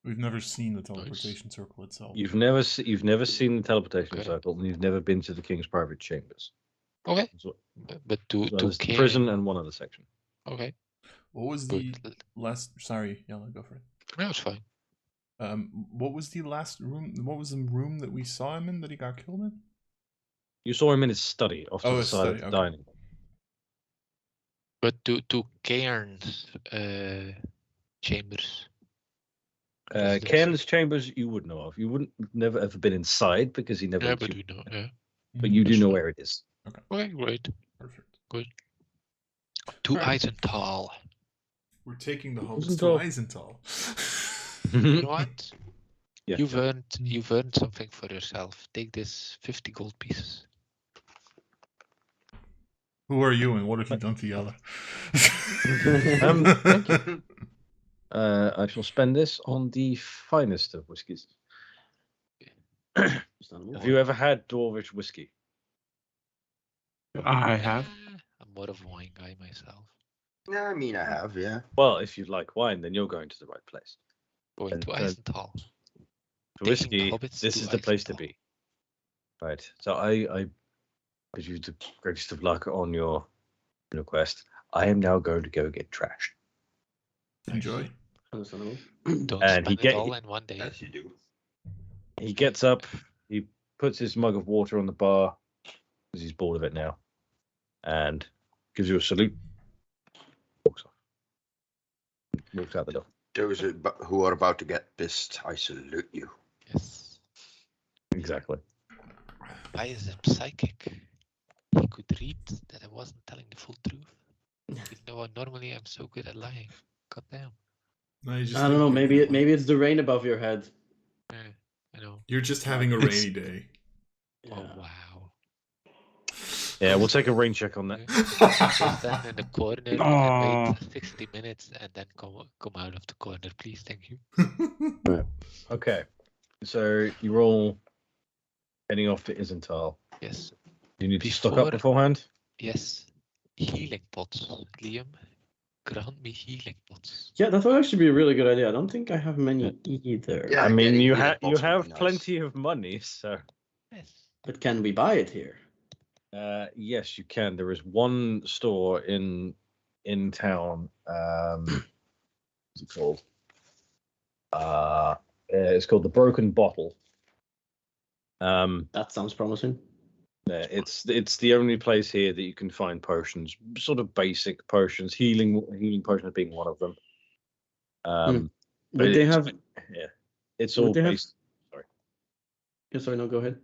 We've never seen the teleportation circle itself. You've never seen the teleportation Okay. circle, and you've never been to the king's private chambers. Okay, As well but to as the Cairn. prison and one other section. Okay, What was the last? Sorry, Yella, go for it. no, it's fine. What was the last room? What was the room that we saw him in that he got killed in? You saw him in his study off to the his side study, of the okay. dining. But to Cairn's chambers. residence. Cairn's chambers you would know of. You wouldn't never ever been inside because he never. Yeah, let but you- we know. Yeah. but you do That's know fine. where it is. Okay, great. Perfect. To Alright. Izen'Tal. We're taking the hobbits Izen'Tal. to Izen'Tal. You know what? Yeah. You've earned something for yourself. Take this 50 gold pieces. Who are you and what have you done to Yella? Thank you. I shall spend this on the finest of whiskies. Have you ever had Dwarvish whiskey? I have. I'm more of a wine guy myself. Yeah, I mean, I have, yeah. Well, if you like wine, then you're going to the right place. Going to And- Izen'Tal. For Taking whiskey, the hobbits this to is the place to Izen'Tal. be. Right. So I wish you the greatest of luck on your quest. I am now going to go get trashed. Enjoy. Understandable. Don't And spend it all in one day. Yes, you do. He gets up, he puts his mug of water on the bar because he's bored of it now, and gives you a salute. Walks off. Walks out the door. Those who are about to get pissed, I salute you. Yes. Exactly. Why is him psychic? He could read that I wasn't telling the full truth. Even though normally I'm so good at lying. God damn. No, you just I don't know. think- Maybe it's the rain above your head. Yeah, I know. You're just having a rainy day. Yeah. Oh wow. Yeah, we'll take a rain check on that. Just stand in the corner and Aw. wait 60 minutes and then come out of the corner, please. Thank you. Okay. So you're all heading off to Izen'Tal. Yes. You need to stock up Before- beforehand? Yes. Healing pots, Liam. Grant me healing pots. Yeah, that would actually be a really good idea. I don't think I have many either. Yeah, I mean, getting you healing have pots would be have nice. plenty of money, so Yes. But can we buy it here? yes, you can. There is one store in town. What's it called? It's called the Broken Bottle. That sounds promising. It's the only place here that you can find potions, sort of basic potions, healing potions being one of them. Would they it's- have? Yeah, it's Would all they have- based. Yeah, sorry, no, go ahead.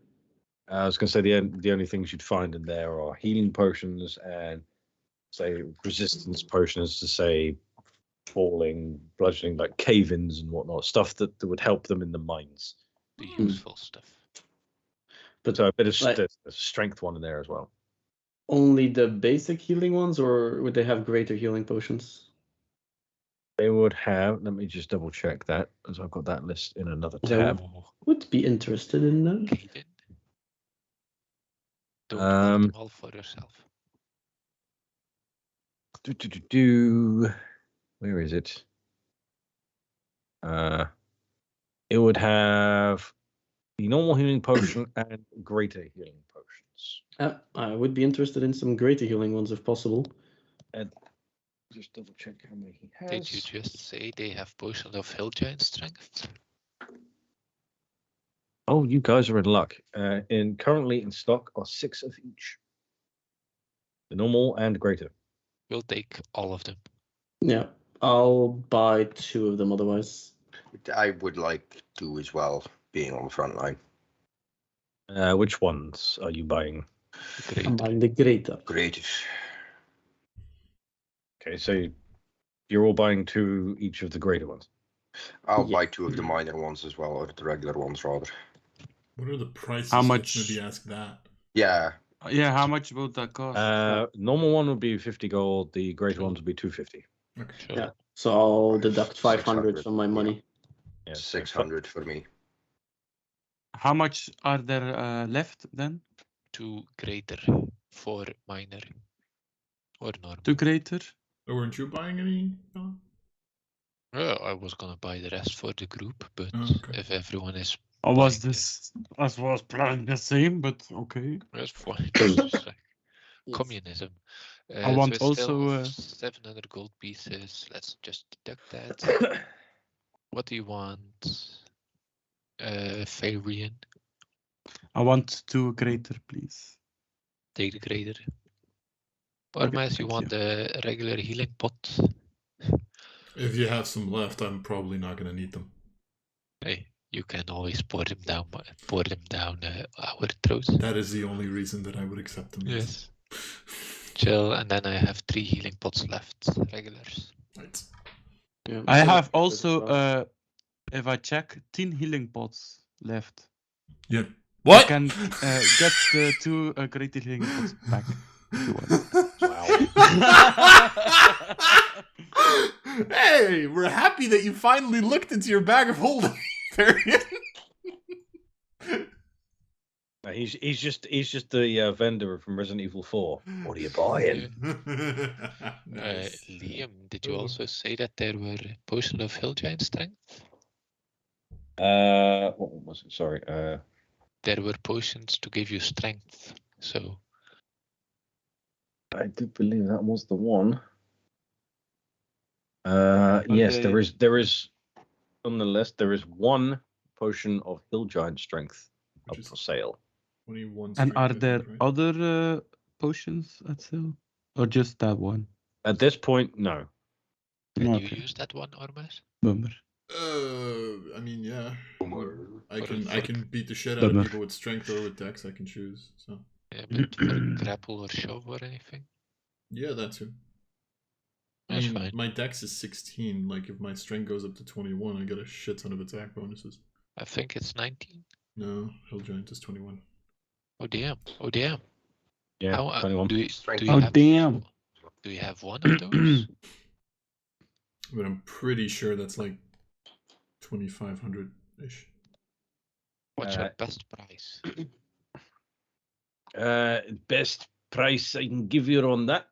I was going to say the only things you'd find in there are healing potions and, say, resistance potions to, say, falling, bludgeoning, like cave-ins and whatnot, stuff that would help them in the mines. The useful stuff. But So a bit of Like- a strength one in there as well. only the basic healing ones, or would they have greater healing potions? They would have. Let me just double check that, as I've got that list in another So- tab. Would be interested in that. Gaiden. Don't want them Um, all for yourself. Where is it? It would have the normal healing potion and greater healing potions. I would be interested in some greater healing ones if possible. Just double check how many he has. Did you just say they have potion of hill giant strength? Oh, you guys are in luck. Currently in stock are 6 of each. The normal and greater. We'll take all of them. Yeah, I'll buy 2 of them otherwise. I would like to as well, being on the front line. Which ones are you buying? Great. I'm buying the greater. Great. Okay, so you're all buying 2 each of the greater ones. I'll Yeah. buy 2 of the minor ones as well, or the regular ones rather. What are the prices? How Let's much? maybe ask that. Yeah, Yeah, how much would that cost? Normal one would be 50 gold. The greater ones would be 250. Okay. Sure. Yeah. So I'll deduct 500 600, from my yeah. money. Yeah, 600 for me. How much are there left then? 2 greater, 4 minor. Or normal. 2 greater? Oh, weren't you buying any? Fella? Well, I was gonna buy the rest for the group, but Oh, okay. if everyone is Or was buying this? I was planning the same, but okay. that's fine. It's just like Yes. communism. I want so it's still also, 700 gold pieces. Let's just deduct that. What do you want? Faerian, I want 2 greater, please. take the greater. Or Okay, unless you thank want the regular healing pot. If you have some left, I'm probably not going to need them. Hey, you can always pour them down our throats. That is the only reason that I would accept them. Yes. Chill, and then I have 3 healing pots left, regulars. Right. Yeah, I so have that's also, well. if I check, 10 healing pots left. Yeah. You What? can get the 2 greater healing pots back if you want. Hey, we're happy that you finally looked into your bag of holding, Varian. He's just the vendor from Resident Evil 4. What are you buying? Nice. Liam, did you also say that there were potions of hill giant strength? What was it? Sorry. There were potions to give you strength. So I do believe that was the one. Yes, they- there is on the list. There is 1 potion of hill giant strength up Which is for sale. 21 And strength, are I there think, right? other potions at sale? Or just that one? At this point, no. can Okay. you use that one, Ormes? Bummer. I mean, yeah. I For- can for- I can beat the shit out of Bummer. people with strength or with dex. I can choose. So Yeah, but for grapple or shove or anything? yeah, that too. I That's mean, fine. my dex is 16. Like, if my strength goes up to 21, I get a shit ton of attack bonuses. I think it's 19. No, Hill Giant is 21. Oh damn! Oh damn! Yeah, How, 21. do you Strength. Oh, have, damn. Do you have one of those? But I'm pretty sure that's like 2,500 ish. What's your best price? Best price I can give you on that.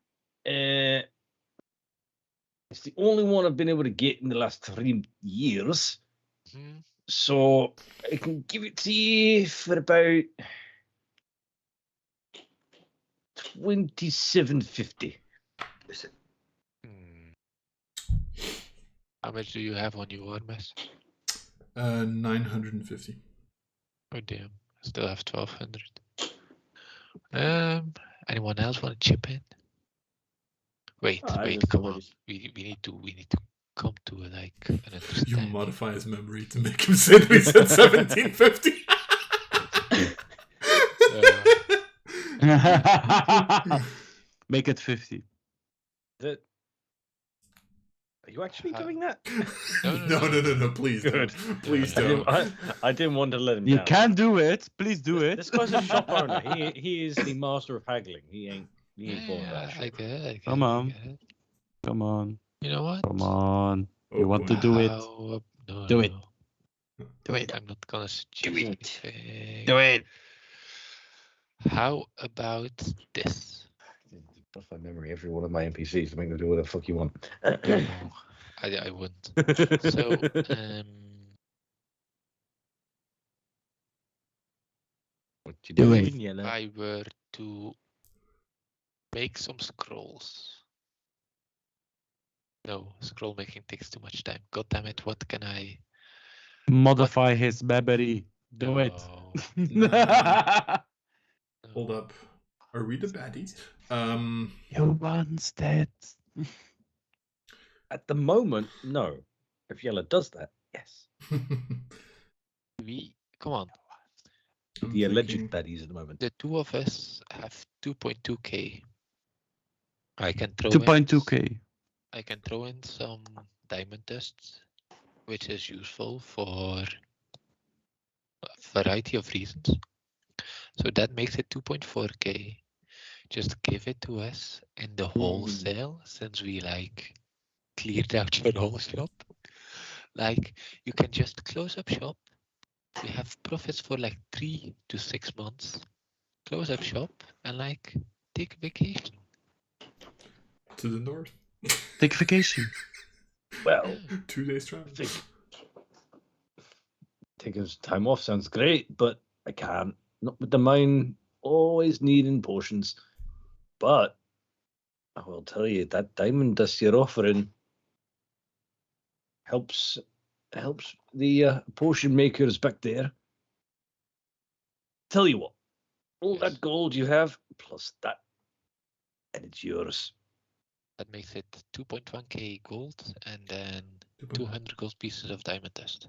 It's the only one I've been able to get in the last 3 years. Hmm? So I can give it to you for about 27.50. Listen, Hmm. How much do you have on you, Ormes? 950. Oh damn! I still have 1,200. Anyone else want to chip in? Wait, I wait, just come on. already- We need to come to like an You understanding. modify his memory to make him say that he said 1750. Make it 50. Are you actually doing that? No, please Good. don't. Please I don't. didn't want to let him You down. can do it. Please do it. This guy's a shop owner. He is the master of haggling. He ain't falling Yeah, that I shit. get it. Come on. I get it. Come on. You know what? Come on. Oh, You want boy. to do it? No, Do it. no. Do it. I'm not gonna suggest Do it. anything. Do it. How about this? Off my memory, every one of my NPCs to make them do whatever the fuck you want. No, I wouldn't. So, What you Do doing, it. yellow? if I were to make some scrolls. No, scroll making takes too much time. God damn it, what can I... Modify his memory. Do it. No. Hold up. Are we the baddies? You once did. At the moment, no. If yellow does that, yes. Come on. The alleged thinking- baddies at the moment. The two of us have 2.2k. I can throw 2.2k. I can throw in some diamond dust, which is useful for a variety of reasons. So that makes it 2.4k. Just give it to us in the wholesale, since we like cleared out your whole shop. Like, you can just close up shop. We have profits for like 3 to 6 months. Close up shop and like take vacation. To the north. Take vacation. Well, 2 days travel. taking some time off sounds great, but I can't. Not with the mine always needing potions. But I will tell you that diamond dust you're offering helps the potion makers back there. Tell you what, all Yes. that gold you have plus that, and it's yours. That makes it 2.1k gold and then 200 gold pieces of diamond dust.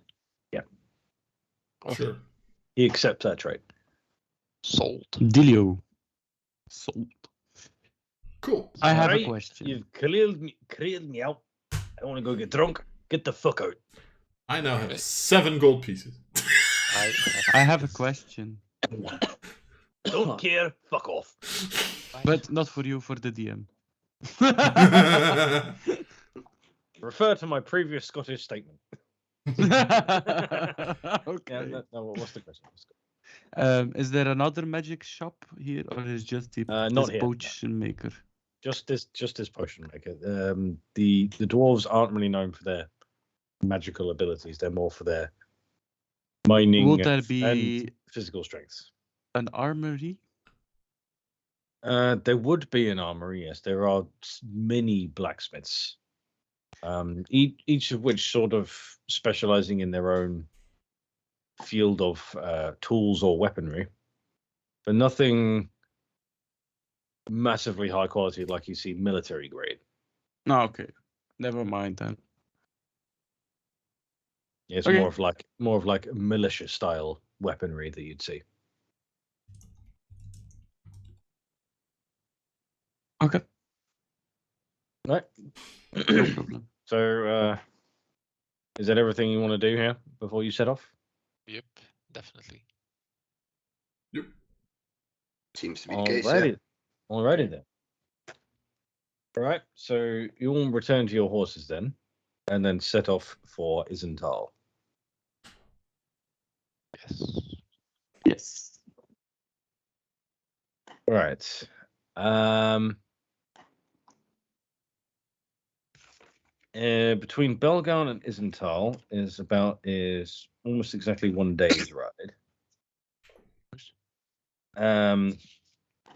Sure. He accepts that trade. Sold. Dealio. Sold. Cool. I have a Alright, question. You've cleared me out. I want to go get drunk. Get the fuck out. I now have 7 gold pieces. I have a question. Don't care. Fuck off. But not for you, for the DM. Refer to my previous Scottish statement. Okay. Yeah, no, what's the question? Is there another magic shop here, or is just the Not this here, no. potion maker? Just this potion maker. The dwarves aren't really known for their magical abilities. They're more for their mining Would there and be physical strengths. an armory? There would be an armory, yes. There are many blacksmiths, each of which sort of specializing in their own field of tools or weaponry, but nothing massively high quality like you see military grade. No, okay. Never mind then. Yeah, it's Okay. more of like militia style weaponry that you'd see. Okay. Right. No problem. So, is that everything you want to do here before you set off? Yep, definitely. Seems to be the case, yeah. Alrighty then. All right. So you all return to your horses then, and then set off for Izen'Tal. Yes. Yes. All right. Between Belgaum and Izen'Tal is almost exactly 1 day's ride.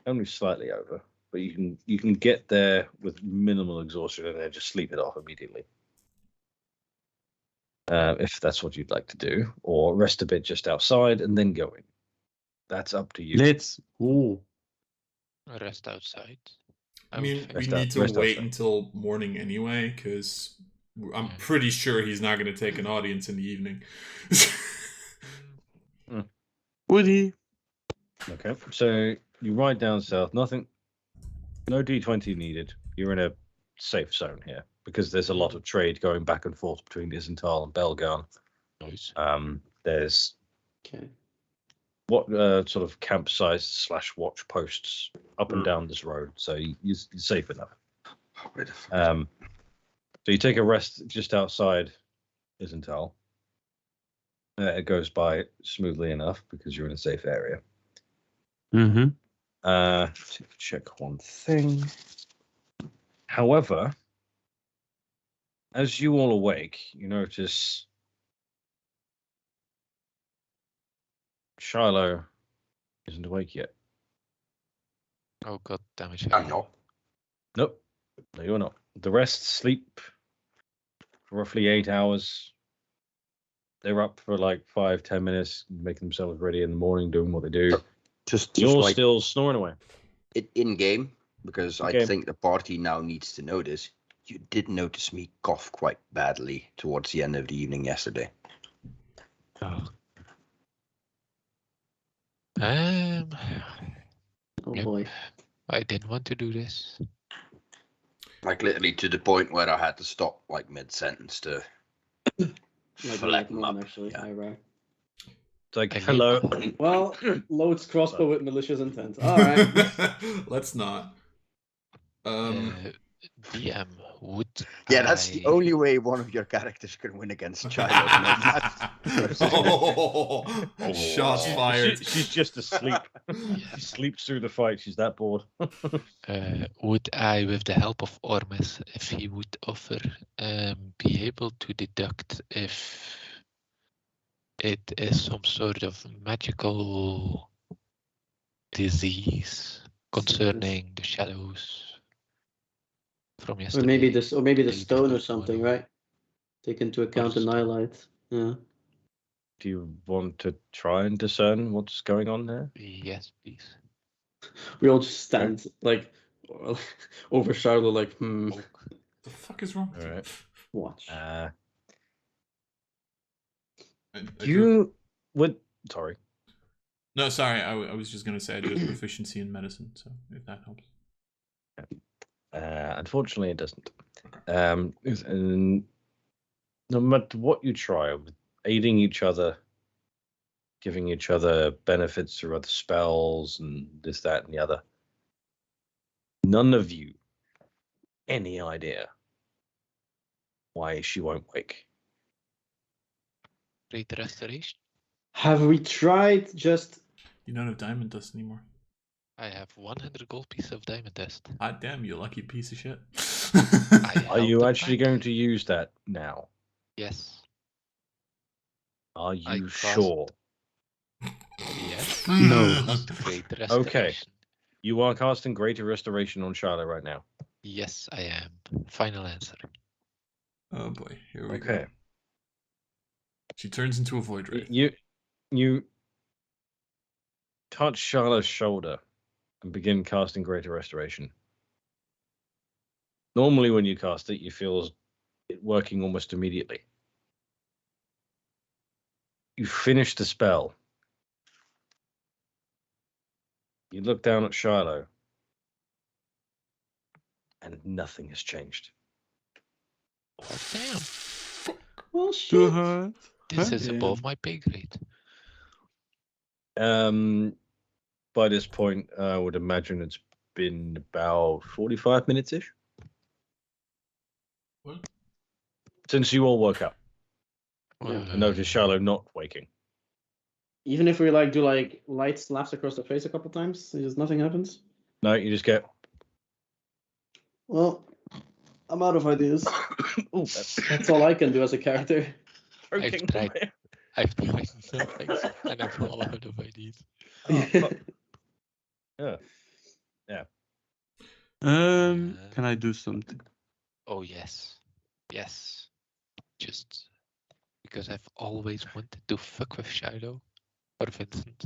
Only slightly over, but you can get there with minimal exhaustion and then just sleep it off immediately. If that's what you'd like to do, or rest a bit just outside and then go in. That's up to you. Let's go. Rest outside. I mean, we Rest need to outside. wait until morning anyway, because I'm pretty sure he's not going to take an audience in the evening. Would he? Okay, so you ride down south. Nothing. No D20 needed. You're in a safe zone here because there's a lot of trade going back and forth between Izen'Tal and Belgarn. Nice. There's Okay. what sort of campsites / watch posts up and down this road, so you're safe enough. Where the fuck? So you take a rest just outside Izen'Tal. It goes by smoothly enough because you're in a safe area. Mm-hmm. Check one thing. However, as you all awake, you notice Shiloh isn't awake yet. Oh god damn it. I'm not. Nope. No, you're not. The rest sleep for roughly 8 hours. They're up for like 5-10 minutes, making themselves ready in the morning, doing what they do. Just You're like still snoring away. in game, because I Okay. think the party now needs to know this. You did notice me cough quite badly towards the end of the evening yesterday. Um, Oh Yep. boy. I didn't want to do this. Like literally to the point where I had to stop like mid-sentence to Like flatten one up. actually. Yeah. Right. It's like, I hello. Well, loads crossbow with malicious intent. All right. Let's not. DM, would Yeah, that's the I- only way one of your characters can win against Shiloh. Shots fired. She's just asleep. She sleeps through the fight. She's that bored. would I, with the help of Ormus, if he would offer, be able to deduct if it is some sort of magical disease concerning the shadows from yesterday? Or maybe the Maybe stone or that's something, one. right? Take into account the stone. nihilite. Yeah. Do you want to try and discern what's going on there? Yes, please. We all just stand like over Charlotte, like, The fuck is wrong with you? Alright. watch. I Do do- you would sorry. No, sorry. I was just gonna say I do have proficiency in medicine, so if that helps. Unfortunately, it doesn't. And no matter what you try, with aiding each other, giving each other benefits through other spells and this, that, and the other, none of you any idea why she won't wake. Great restoration. Have we tried just? You don't have diamond dust anymore. I have 100 gold pieces of diamond dust. Ah, damn, you lucky piece of shit. Are you held them actually back. going to use that now? Yes. Are I you cast- sure? Yes. No. Not great restoration. Okay. You are casting Greater Restoration on Charlotte right now. Yes, I am. Final answer. Oh boy, here we Okay. go. She turns into a void wraith. You touch Charlotte's shoulder and begin casting Greater Restoration. Normally, when you cast it, you feel it working almost immediately. You finish the spell. You look down at Shiloh, and nothing has changed. Oh, damn. Well, Too shit. hard. This Huh? is Yeah. above my pay grade. By this point, I would imagine it's been about 45 minutes-ish What? since you all woke up. Yeah. And notice Shiloh not waking. Even if we like do like light slaps across the face a couple times, just nothing happens. No, you just get. Well, I'm out of ideas. Oh, that's That's all I can do as a character. I've tried. I've tried some things and I've run out of ideas. Oh, fuck. Yeah. Can I do something? Oh, yes. Yes. Just because I've always wanted to fuck with Shiloh or Vincent.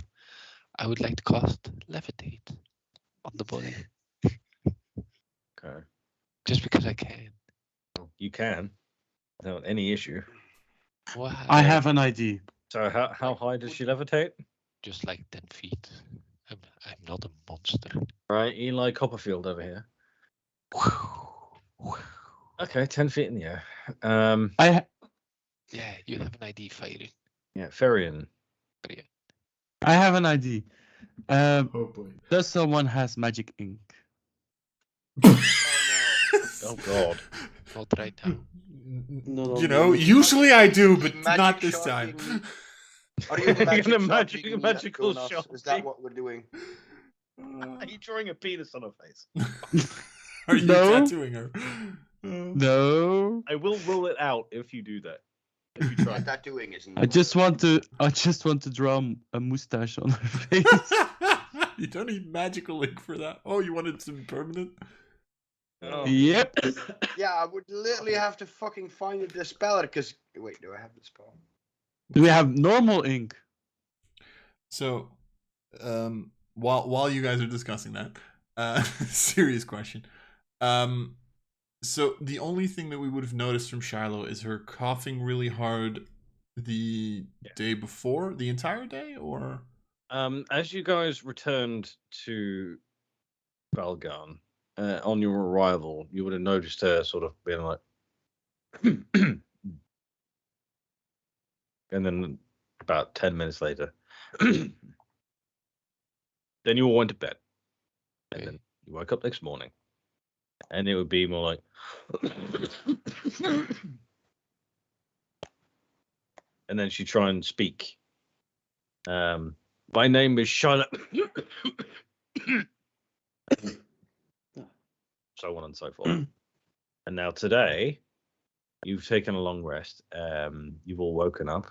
I would like to cast Levitate on the body. Okay. Just because I can. You can, without any issue. Wow. I have an idea. So how high does she levitate? Just like 10 feet. I'm not a monster. Right, Eli Copperfield over here. Okay, 10 feet in the air. Yeah, you have an ID, Fairy. Yeah, Ferian. I have an idea. Oh boy. Does someone has magic ink? Oh God. Not right now. No, You no, know, no. usually I do, but Magic not this sharding. time. Are you the You're magic gonna sharding, magical Jonas? shot Is that me. what we're doing? Are you drawing a penis on her face? Are you No. tattooing her? No. I will rule it out if you do that. If you try. Yeah, tattooing isn't. I just want to draw a mustache on her face. You don't need magical ink for that. Oh, you wanted some permanent? Oh. Yep. Yeah, I would literally have to fucking find a dispeller. Because wait, do I have the spell? Do we have normal ink? So, while you guys are discussing that, serious question. So the only thing that we would have noticed from Shiloh is her coughing really hard the day before, the entire day, or As you guys returned to Valgarn, on your arrival, you would have noticed her sort of being like, and then about 10 minutes later, then you all went to bed, and then you woke up next morning, and it would be more like, and then she'd try and speak. My name is Charlotte. So on and so forth. And now today, you've taken a long rest. You've all woken up.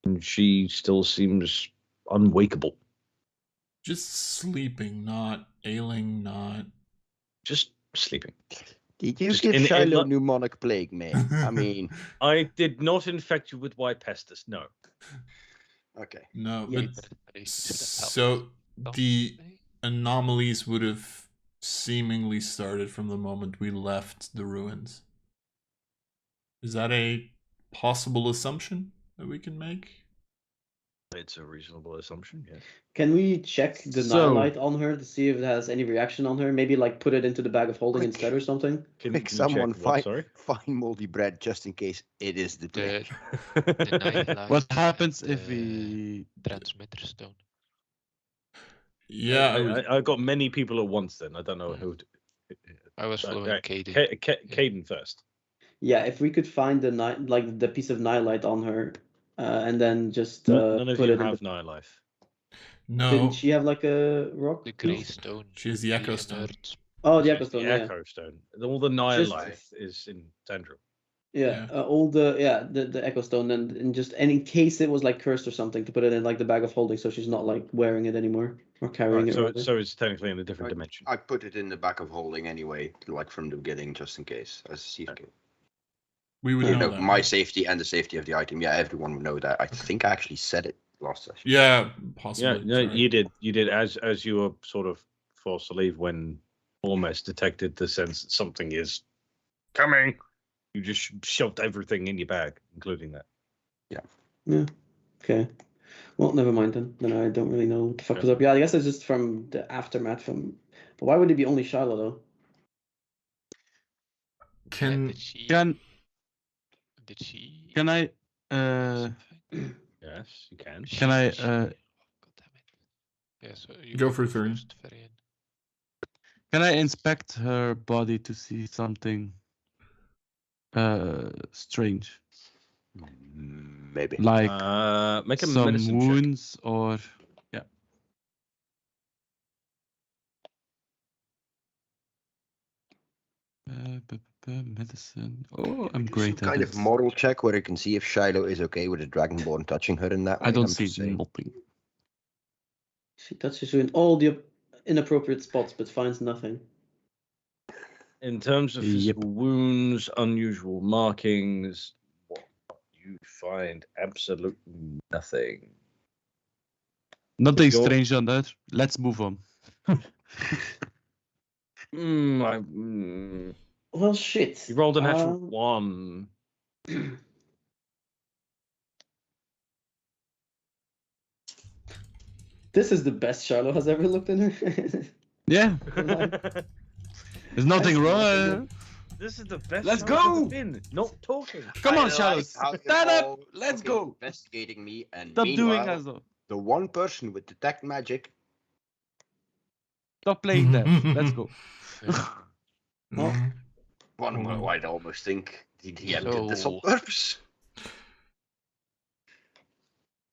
And she still seems unwakeable. just sleeping, not ailing, not. Just sleeping. Did you Just give in Shiloh lo- pneumonic plague, mate? I mean, I did not infect you with white pestis, no. okay. No, Yeah. but so the anomalies would have seemingly started from the moment we left the ruins. Is that a possible assumption that we can make? It's a reasonable assumption, yes. Can we check the So- nightlight on her to see if it has any reaction on her? Maybe like put it into the bag of holding Quick. instead or something? Can Quick, you someone check what, sorry? find moldy bread just in case it is the The, plague. the nightlight What happens and if the we? transmitter stone? Yeah, I got many people at once then. I don't know who. I was following Right, Katie. Caden first. Yeah, if we could find the night, like the piece of nightlight on her, and then just None of put you it in have the... Night Life. no. Didn't she have like a rock? The piece? grey stone. She has the Echo the Stone. inert- Oh, the It's Echo the Stone, yeah. Echo Stone. All the Night Just- Life is in Tendril. Yeah, Yeah. all the Echo Stone, and just, and in case it was like cursed or something, to put it in like the bag of holding, so she's not like wearing it anymore or carrying Right, it. so rather. so it's technically in a different dimension. I put it in the back of holding anyway, like from the beginning, just in case, as a safekeeping. We would You know know, that. my right? safety and the safety of the item. Yeah, everyone would know that. I think I actually said it last session. Yeah, Yeah, possibly. no, sorry. you did. You did as you were sort of forced to leave when almost detected the sense that something is coming. You just shoved everything in your bag, including that. Yeah. Okay. Well, never mind then. Then I don't really know what the fuck Okay. was up. Yeah, I guess it's just from the aftermath from. But why would it be only Shiloh though? Can Did she? Can Can I? Yes, you can. Can I? God damn it. Yeah, so you Go for it, Thurian. first, Thurian. Can I inspect her body to see something strange, Maybe. like Make a some medicine check. wounds or yeah? Medicine. Oh, I'm Do great some at kind it. of moral check where you can see if Shiloh is okay with a dragonborn touching her in that way. I don't I'm see just saying. nothing. She touches you in all the inappropriate spots, but finds nothing. In terms of Yep. physical wounds, unusual markings, what you find absolutely nothing. Nothing Go- strange on that. Let's move on. Well, shit. You rolled a natural Um, one. This is the best Shiloh has ever looked in her. Yeah. There's nothing wrong. This is the best. Let's Shiloh's ever go! been. Not talking. Come I on, like Shadows. how you're Stand up. all Let's fucking go. investigating me, and Stop doing meanwhile, as though. the one person with detect magic. Stop playing that. Let's go. I'd almost think the DM did this on So- purpose.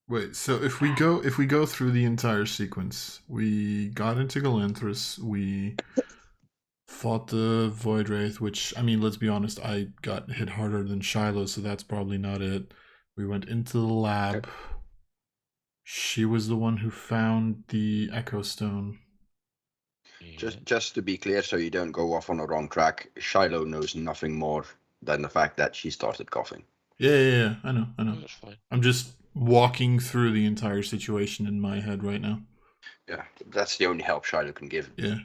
Wait, so if we go through the entire sequence, we got into Galanthus, we fought the Void Wraith, which, I mean, let's be honest, I got hit harder than Shiloh, so that's probably not it. We went into the lab. She was the one who found the Echo Stone. Just to be clear, so you don't go off on a wrong track, Shiloh knows nothing more than the fact that she started coughing. Yeah, I know. That's fine. I'm just walking through the entire situation in my head right now. Yeah, that's the only help Shiloh can give. Yeah.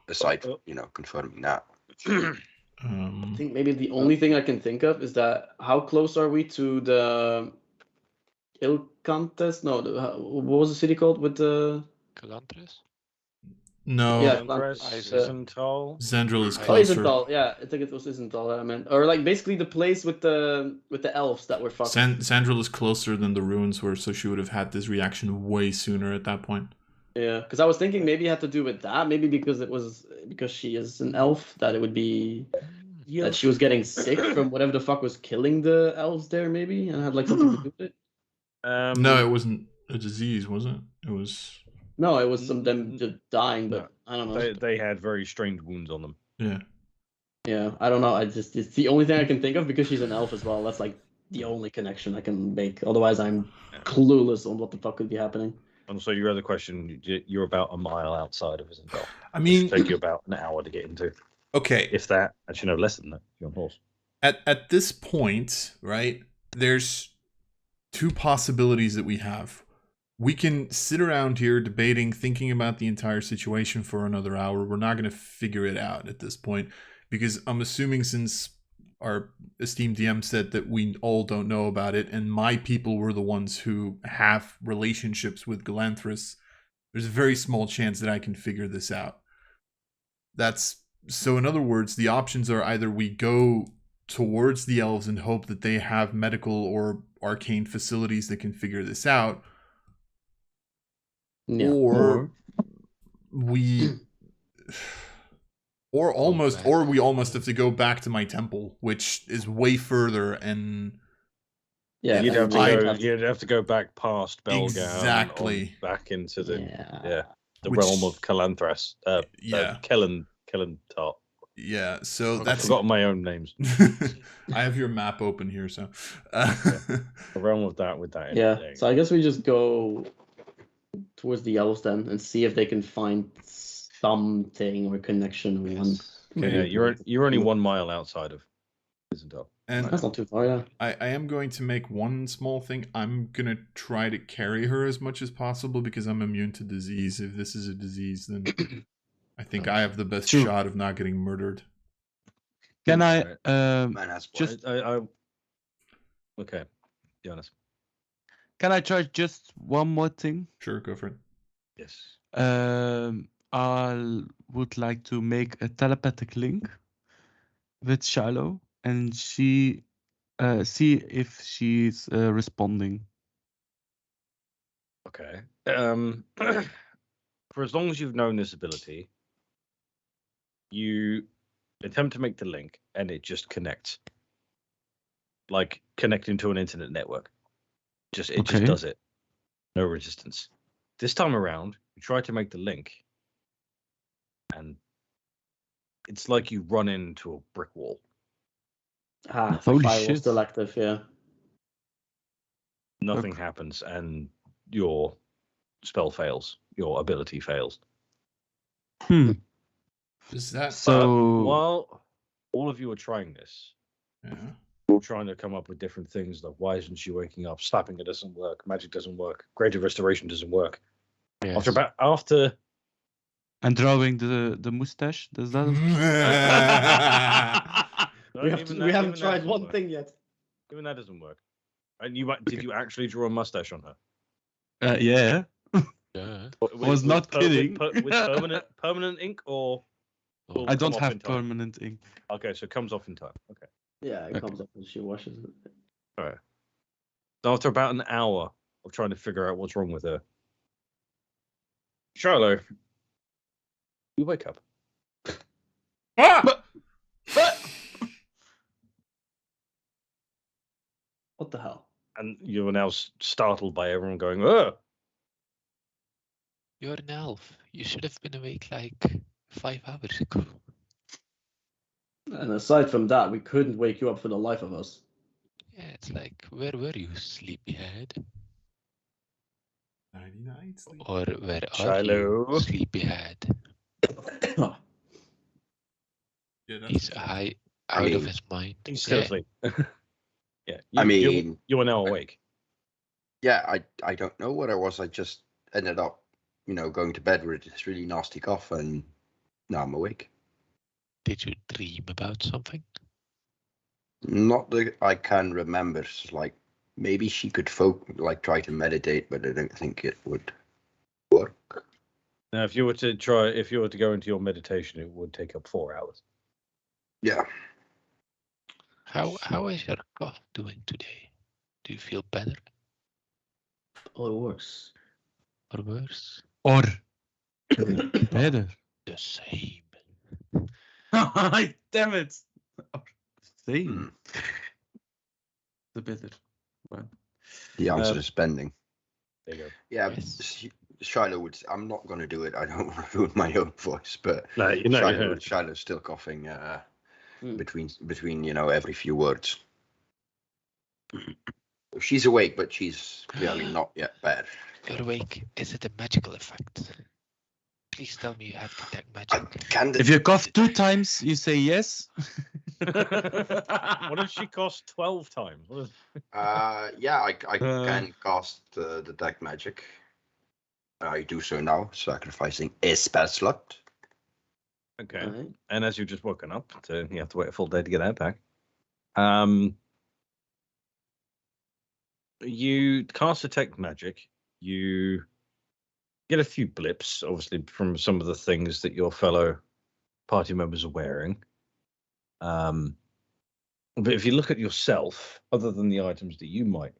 Aside, confirming that. I think maybe the only thing I can think of is that how close are we to the Il contest? No, what was the city called with the? Calantris? No, Yeah, Izen'Tal. Zandril is Oh, closer. Izen'Tal. Yeah, I think it was Izen'Tal. I meant, or like basically the place with the elves that were fucked. Zandril is closer than the ruins were, so she would have had this reaction way sooner at that point. Yeah, because I was thinking maybe it had to do with that. Maybe because she is an elf, that it would be that she was getting sick from whatever the fuck was killing the elves there, maybe, and had like something to do with it. No, it wasn't a disease, was it? It was. No, it was some of them just dying, but I don't know. They had very strange wounds on them. Yeah. Yeah, I don't know. It's the only thing I can think of because she's an elf as well. That's like the only connection I can make. Otherwise, I'm clueless on what the fuck could be happening. And so your other question, you're about a mile outside of Izen'Tal. I mean, It'll take you about an hour to get into. okay. If that, actually no, less than that. You're on horse. At this point, right? There's two possibilities that we have. We can sit around here debating, thinking about the entire situation for another hour. We're not going to figure it out at this point because I'm assuming since our esteemed DM said that we all don't know about it and my people were the ones who have relationships with Galanthus, there's a very small chance that I can figure this out. So in other words, the options are either we go towards the elves and hope that they have medical or arcane facilities that can figure this out, Yeah. or we almost have to go back to my temple, which is way further, and Yeah, you'd have to I'd go. have to- You'd have to go back past Belgaum, Exactly. back into the the Which- realm of Calanthras. Kelental. yeah, so I've that's forgotten my own names. I have your map open here, so The realm of that with that. in it, Yeah, there you so I guess we just go towards the elves then and see if they can find something or connection or one. go. Okay, yeah, you're only 1 mile outside of Izen'Tal. and That's not too far, yeah. I am going to make one small thing. I'm gonna try to carry her as much as possible because I'm immune to disease. If this is a disease, then I think I have the best True. shot of not getting murdered. Can I Man, that's just Okay, be honest. can I try just one more thing? Sure, go for it. Yes. I would like to make a telepathic link with Shiloh and see if she's responding. Okay. For as long as you've known this ability, you attempt to make the link and it just connects. Like connecting to an internet network. It just Okay. does it. No resistance. This time around, you try to make the link and it's like you run into a brick wall. Ah, Holy the firewall's shit. still active, yeah. Nothing Okay. happens and your spell fails. Your ability fails. Is that So While all of you are trying this, yeah. all trying to come up with different things like why isn't she waking up? Slapping it doesn't work. Magic doesn't work. Creative restoration doesn't work. Yes. After and drawing the mustache, does that? We haven't tried one thing yet. Even that doesn't work. And did you actually draw a mustache on her? Yeah. Yeah. Was not kidding. With permanent ink or will I come don't off have in time? permanent ink. Okay, so it comes off in time. Okay. Yeah, it Okay. comes up when she washes it. All right. So after about an hour of trying to figure out what's wrong with her, Shiloh, you wake up. Ah! What the hell? And you are now startled by everyone going, "Oh!" You're an elf. You should have been awake like 5 hours ago. And aside from that, we couldn't wake you up for the life of us. Yeah, it's like, where were you, sleepyhead? 99 sleep. Or where are Shiloh. you, sleepyhead? Yeah, that's He's for sure. high, I out of mean, his mind. He's still Yeah. asleep. Yeah. I mean- you are now awake. Yeah, I don't know what I was. I just ended up, going to bed with this really nasty cough, and now I'm awake. Did you dream about something? Not that I can remember. It's like maybe she could try to meditate, but I don't think it would work. Now, if you were to go into your meditation, it would take up 4 hours. Yeah. How is your cough doing today? Do you feel better Or worse. or worse? Or better. The same. Damn it. Same. Hmm. The better one. The answer is bending. There you go. Yeah, Yes. Shiloh would. I'm not going to do it. I don't want to ruin my own voice, but No, you're not. Shiloh's still coughing Hmm. between every few words. She's awake, but she's clearly not yet bad. You're awake. Is it a magical effect? Please tell me you have detect I magic. can't. If you cough 2 times, you say yes. What if she cost 12 times? What is... Yeah, I can cast detect magic. I do so now, sacrificing a spell slot. Okay. Alright. And as you've just woken up, so you have to wait a full day to get that back. You cast detect magic. You get a few blips, obviously, from some of the things that your fellow party members are wearing. But if you look at yourself, other than the items that you might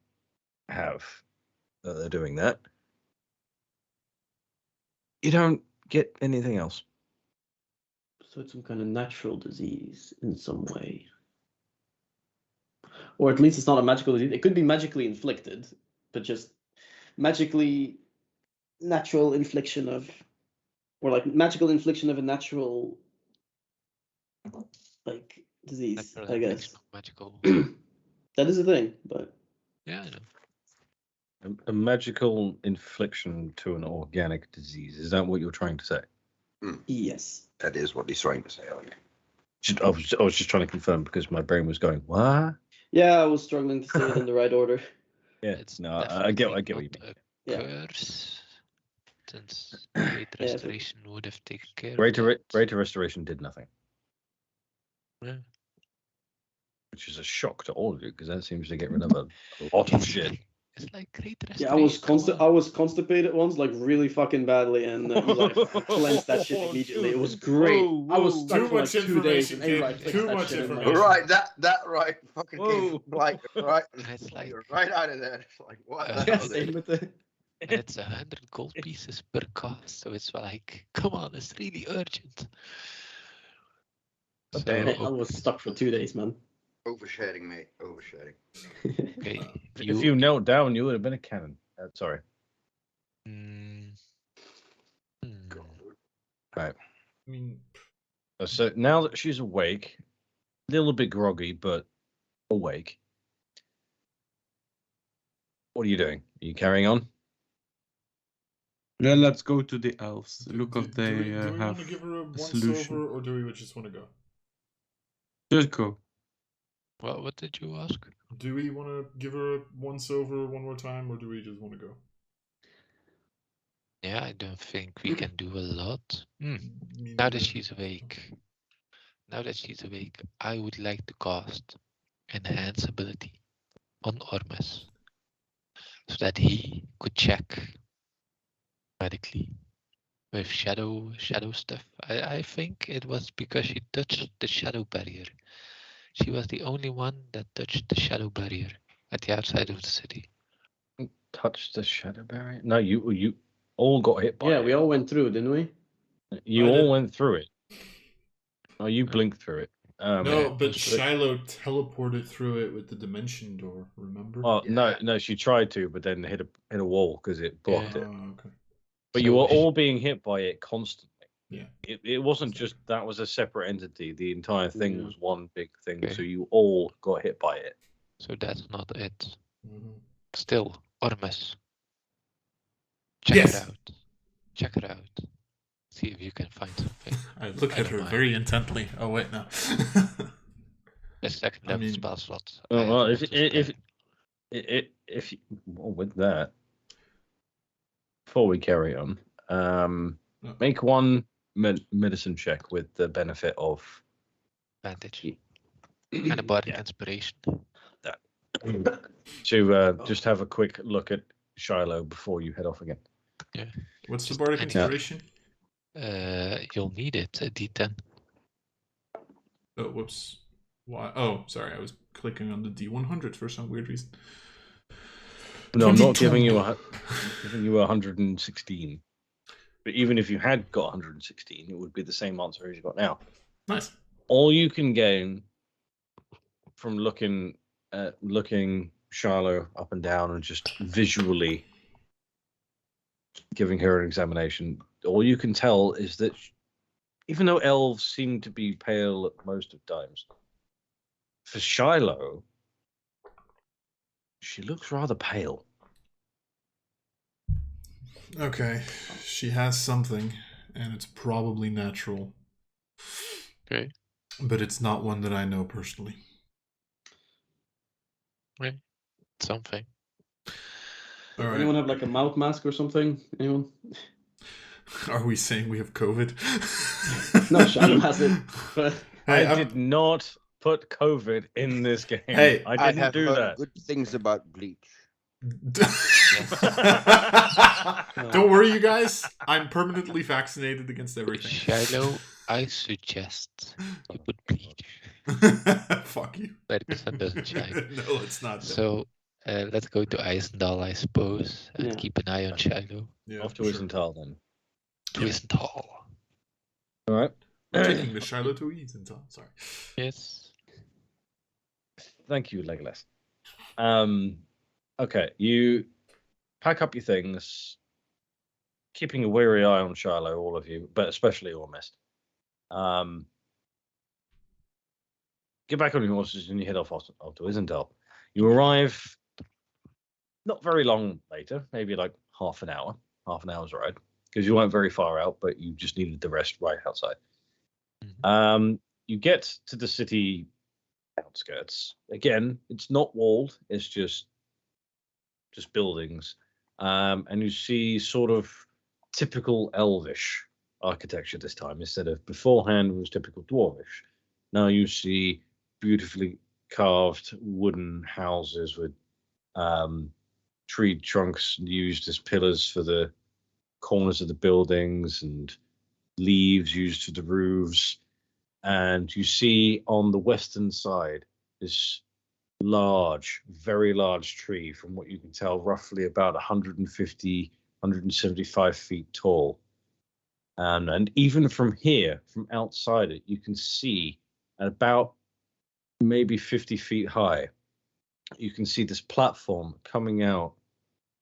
have that are doing that, you don't get anything else. So it's some kind of natural disease in some way. Or at least it's not a magical disease. It could be magically inflicted, but just magically natural infliction of, or like magical infliction of a natural, like, disease, Natural I guess. infliction of magical. That is a thing, but Yeah, I know. A magical infliction to an organic disease. Is that what you're trying to say? yes. That is what he's trying to say. I was just trying to confirm because my brain was going, what? Yeah, I was struggling to say it in the right order. Yeah, It's no, I get what you definitely mean. not Yeah. a curse. Since Great Yeah, Restoration would have taken care Greater of that. Restoration did nothing, Yeah. which is a shock to all of you because that seems to get rid of a lot of shit. It's like Great Yeah, Restoration. I was constipated once, like really fucking badly, and Eli cleansed that shit immediately. It was great. I was stuck Too for like much 2 days, information, and Eli kid. fixed Too that much shit in like information. Right, that right fucking Whoa. came right, And it's like, you're right out of there. It's like what the Yeah, hell? same with the. and it's 100 gold pieces per cost, so it's like, come on, it's really urgent. So, damn. I was stuck for 2 days, man. Oversharing, mate. Oversharing. okay, If you knelt down, you would have been a cannon. Sorry. Mm, Right. I mean, So now that she's awake, a little bit groggy, but awake. What are you doing? Are you carrying on? Yeah, let's go to the elves. do Look we if they want have to give her a once solution. over, or do we just want to go? Just go. what did you ask? Do we want to give her a once over one more time, or do we just want to go? Yeah, I don't think we can do a lot. Me Now neither. that she's awake, I would like to cast Enhance ability on Ormus, so that he could check automatically with shadow stuff. I think it was because she touched the shadow barrier. She was the only one that touched the shadow barrier at the outside of the city. Touch the shadow barrier? No, you all got hit by Yeah, it. we all went through, didn't we? You I all didn't. went through it. Oh, you blinked through it. No, but most Shiloh teleported through it with the dimension door. Remember? Well, Yeah. no, she tried to, but then hit a wall because it blocked Yeah. it. Oh, okay. But So you were she- all being hit by it constantly. Yeah. It wasn't just that was a separate entity. The entire thing Yeah. was one big thing. Okay. So you all got hit by it. So that's not it. Mhm. Still, Ormus. Check Yes. it out. Check it out. See if you can find something. I look I at don't her mind. very intently. Oh wait, no. The second I level mean- spell slot. Oh, I have well, a if lot of if spelling. if you, well, with that, before we carry on, make one medicine check with the benefit of Advantage. And a bardic Yeah. inspiration. to just have a quick look at Shiloh before you head off again. What's the Just bardic any- inspiration? You'll need it, a D10. Oh, whoops. Why? Oh, sorry. I was clicking on the D100 for some weird reason. No, I'm not 22. giving you I'm giving you 116. But even if you had got 116, it would be the same answer as you got now. Nice. All you can gain from looking Shiloh up and down and just visually giving her an examination, all you can tell is that even though elves seem to be pale at most of times, for Shiloh, she looks rather pale. Okay. She has something, and it's probably natural. Okay. But it's not one that I know personally. Something. All right. Anyone have like a mouth mask or something? Anyone? Are we saying we have COVID? No, Shiloh has it. But Hey, I did not put COVID in this game. Hey, I I didn't have do heard that. good things about bleach. Don't worry, you guys. I'm permanently vaccinated against everything. Shiloh, I suggest you put bleach. Fuck you. Where the sun doesn't shine. No, it's not. That. So let's go to Izen'Tal, I suppose, and Yeah. keep an eye on Shiloh. Yeah, Off to sure. Izen'Tal then. To Yeah. Izen'Tal. All right. We're taking the Shiloh to Izen'Tal. Sorry. Yes. Thank you, Legolas. Okay, you pack up your things, keeping a wary eye on Shiloh, all of you, but especially Ormest. Get back on your horses and you head off to Izen'Tal. You arrive not very long later, maybe like half an hour's ride, because you weren't very far out, but you just needed the rest right outside. You get to the city outskirts. Again, it's not walled, it's just buildings. And you see sort of typical elvish architecture this time. Instead of beforehand it was typical dwarvish. Now you see beautifully carved wooden houses with tree trunks used as pillars for the corners of the buildings and leaves used for the roofs. And you see on the western side this large, very large tree, from what you can tell, roughly about 150, 175 feet tall. And even from here, from outside it, you can see at about maybe 50 feet high, you can see this platform coming out,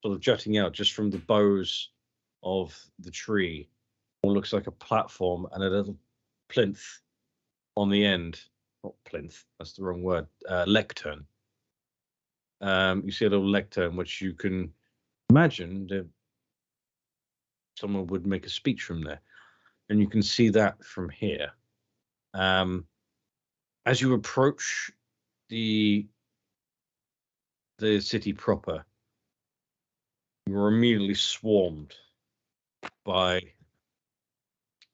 sort of jutting out just from the boughs of the tree. It looks like a platform and a little plinth on the end. Not plinth, that's the wrong word. Lectern. You see a little lectern, which you can imagine that someone would make a speech from there. And you can see that from here. As you approach the city proper, you're immediately swarmed by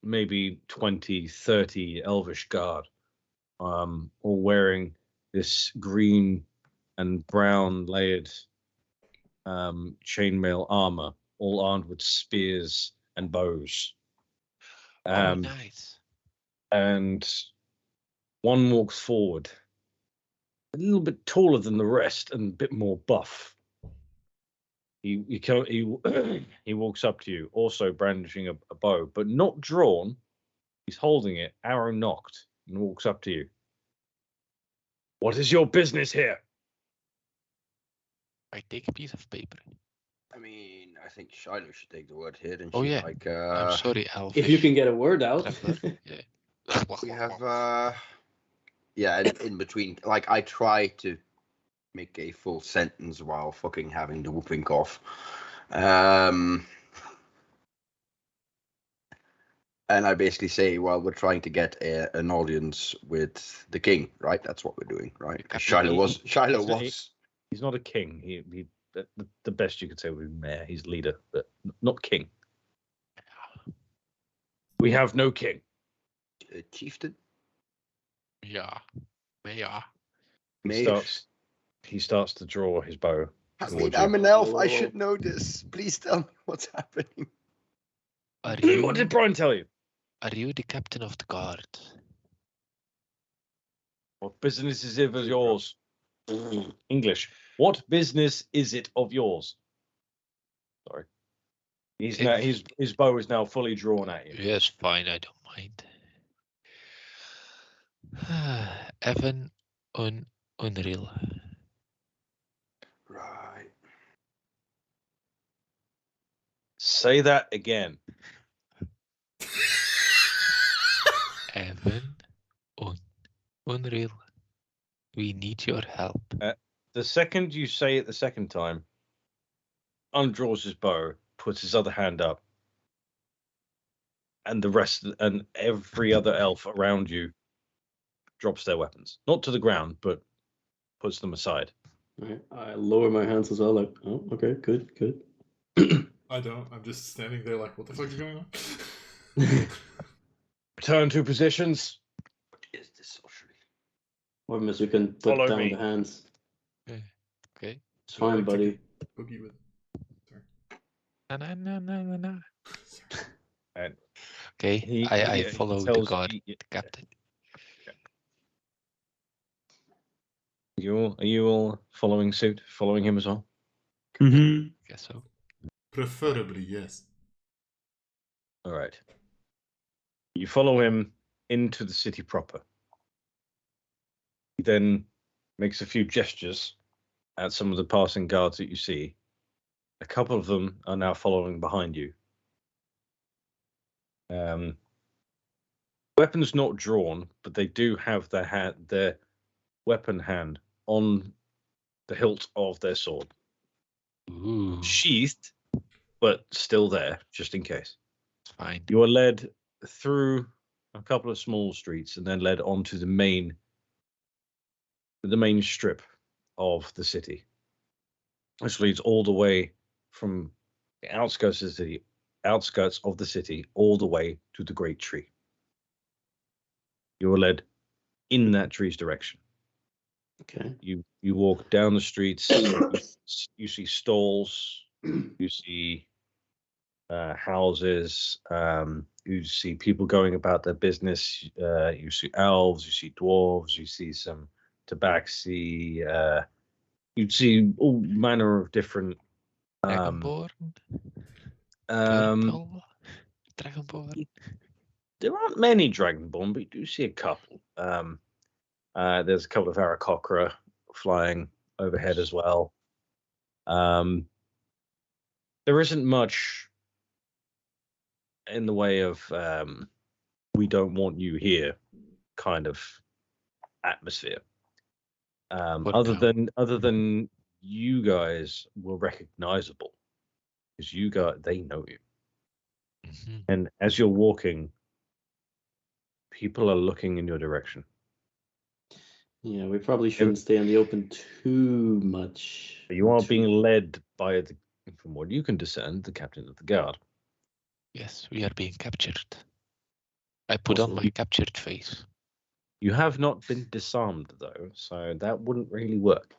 maybe 20, 30 elvish guard, all wearing this green and brown layered chainmail armor all armed with spears and bows. Oh, nice. And one walks forward, a little bit taller than the rest and a bit more buff. He walks up to you, also brandishing a bow, but not drawn. He's holding it, arrow nocked, and walks up to you. What is your business here? I take a piece of paper. I mean, I think Shiloh should take the word here, and Oh, she yeah. like I'm sorry, Elf. If you can get a word out. Trevor, yeah. we have in between, like, I try to make a full sentence while fucking having the whooping cough. And I basically say, well, we're trying to get an audience with the king, right? That's what we're doing, right? Because Shiloh was. He's not a king. He the best you could say would be mayor. He's leader, but not king. We have no king. Chieftain. Yeah. Mayor. He starts to draw his bow. I mean, I'm an elf. I should know this. Please tell me what's happening. What did Brian tell you? Are you the captain of the guard? What business is it of yours? English. What business is it of yours? Sorry. His bow is now fully drawn at you. Yes, fine, I don't mind. Evan Unreal. Right. Say that again. Evan Unreal. We need your help. The second you say it the second time, undraws his bow, puts his other hand up, and every other elf around you drops their weapons. Not to the ground, but puts them aside. Right. I lower my hands as well, like, oh, okay, good. I don't. I'm just standing there like, what the fuck is going on? Return to positions. What is this socially? Or miss, we can put Follow down me. the hands. Okay. It's fine, buddy. Boogie with. Sorry. No. And Okay, I follow the guard, the captain. Are you all following suit? Following him as well? Mm-hmm. Guess so. Preferably, yes. All right. You follow him into the city proper. He then makes a few gestures at some of the passing guards that you see. A couple of them are now following behind you. Weapons not drawn, but they do have their weapon hand on the hilt of their sword. Ooh, Sheathed, but still there, just in case. it's fine. You are led through a couple of small streets and then led onto the main strip of the city, which leads all the way from the outskirts of the city all the way to the great tree. You are led in that tree's direction. Okay. You walk down the streets. You see stalls. You see houses. You see people going about their business. You see elves. You see dwarves. You see some tabaxi. You see all manner of different. Dragonborn? Dragonborn? There aren't many Dragonborn, but you do see a couple. There's a couple of Aarakocra flying overhead as well. There isn't much in the way of we don't want you here kind of atmosphere. Other than you guys were recognizable because they know you. Mm-hmm. And as you're walking, people are looking in your direction. Yeah, we probably shouldn't stay in the open too much. You are being led by from what you can discern, the captain of the guard. Yes, we are being captured. I put on my captured face. You have not been disarmed though, so that wouldn't really work.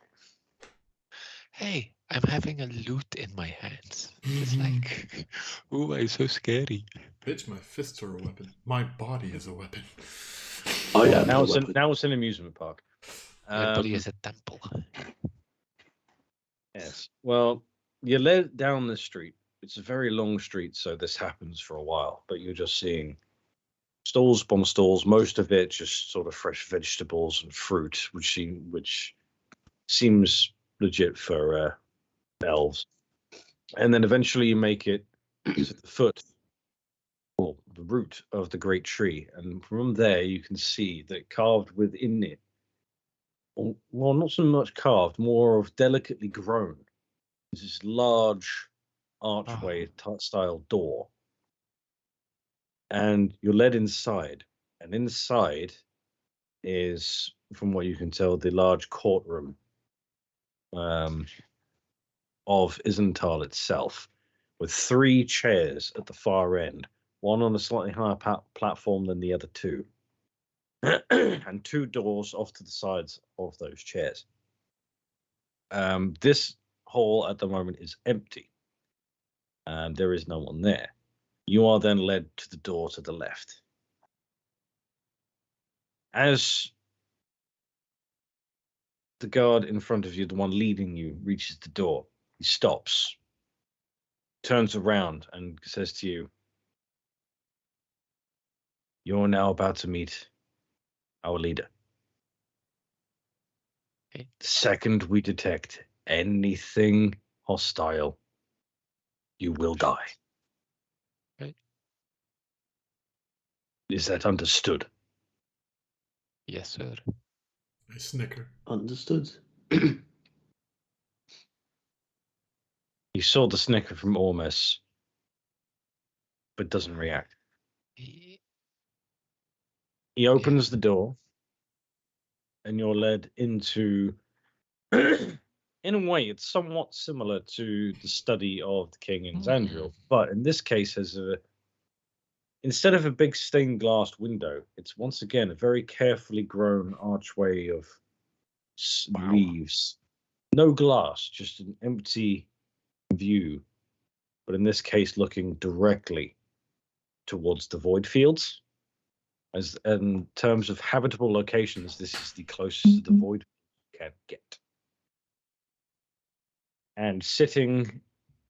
hey, I'm having a loot in my hands. It's like, oh, I'm so scary. Bitch, my fists are a weapon. My body is a weapon. Oh yeah, Now the weapon. it's an amusement park. My body is a temple. Yes. Well, you're led down the street. It's a very long street, so this happens for a while. But you're just seeing stalls upon stalls. Most of it just sort of fresh vegetables and fruit, which seems legit for elves. And then eventually you make it to the foot, or the root of the great tree, and from there you can see that carved within it, well, not so much carved, more of delicately grown, is this large archway style door, and you're led inside, and inside is, from what you can tell, the large courtroom of Izen'Tal itself, with 3 chairs at the far end, one on a slightly higher platform than the other 2, and 2 doors off to the sides of those chairs. This hall at the moment is empty, and there is no one there. You are then led to the door to the left. As the guard in front of you, the one leading you, reaches the door, he stops, turns around, and says to you, "You're now about to meet our leader. Okay. The second we detect anything hostile, you will die." Okay. Is that understood? Yes, sir. I snicker. Understood. You saw the snicker from Ormus, but doesn't react. He- He opens the door, and you're led into, in a way, it's somewhat similar to the study of the king in Xandriel, but in this case, instead of a big stained glass window, it's once again a very carefully grown archway of leaves. No glass, just an empty view, but in this case, looking directly towards the void fields. As in terms of habitable locations, this is the closest to the void you can get. And sitting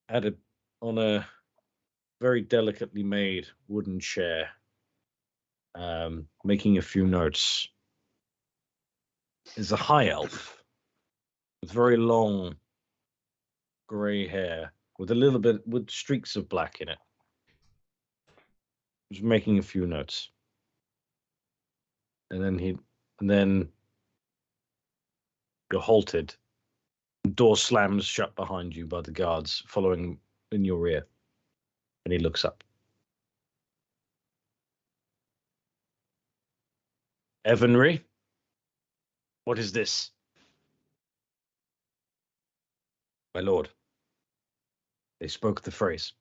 on a very delicately made wooden chair, making a few notes, is a high elf with very long grey hair, with streaks of black in it. He's making a few notes, and then you're halted. The door slams shut behind you by the guards following in your rear, and he looks up. "Evanry, what is this?" "My lord, they spoke the phrase."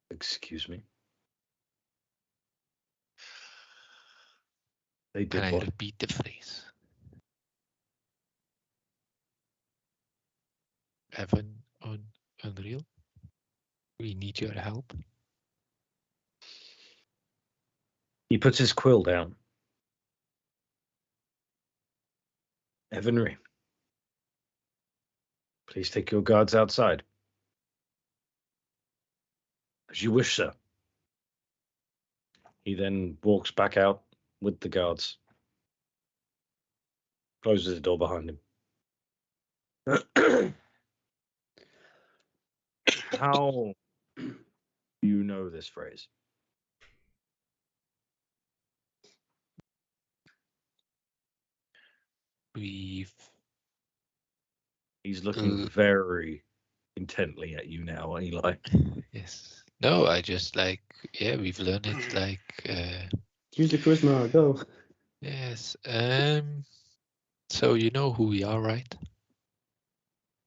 "Excuse me?" "They Can did I what?" repeat the phrase? Evan on Unreal, we need your help. He puts his quill down. "Evanry, please take your guards outside." "As you wish, sir." He then walks back out with the guards, closes the door behind him. How do you know this phrase? We've He's looking very intently at you now, Eli. yes. No, I just we've learned it Use the charisma, go. yes. So you know who we are, right?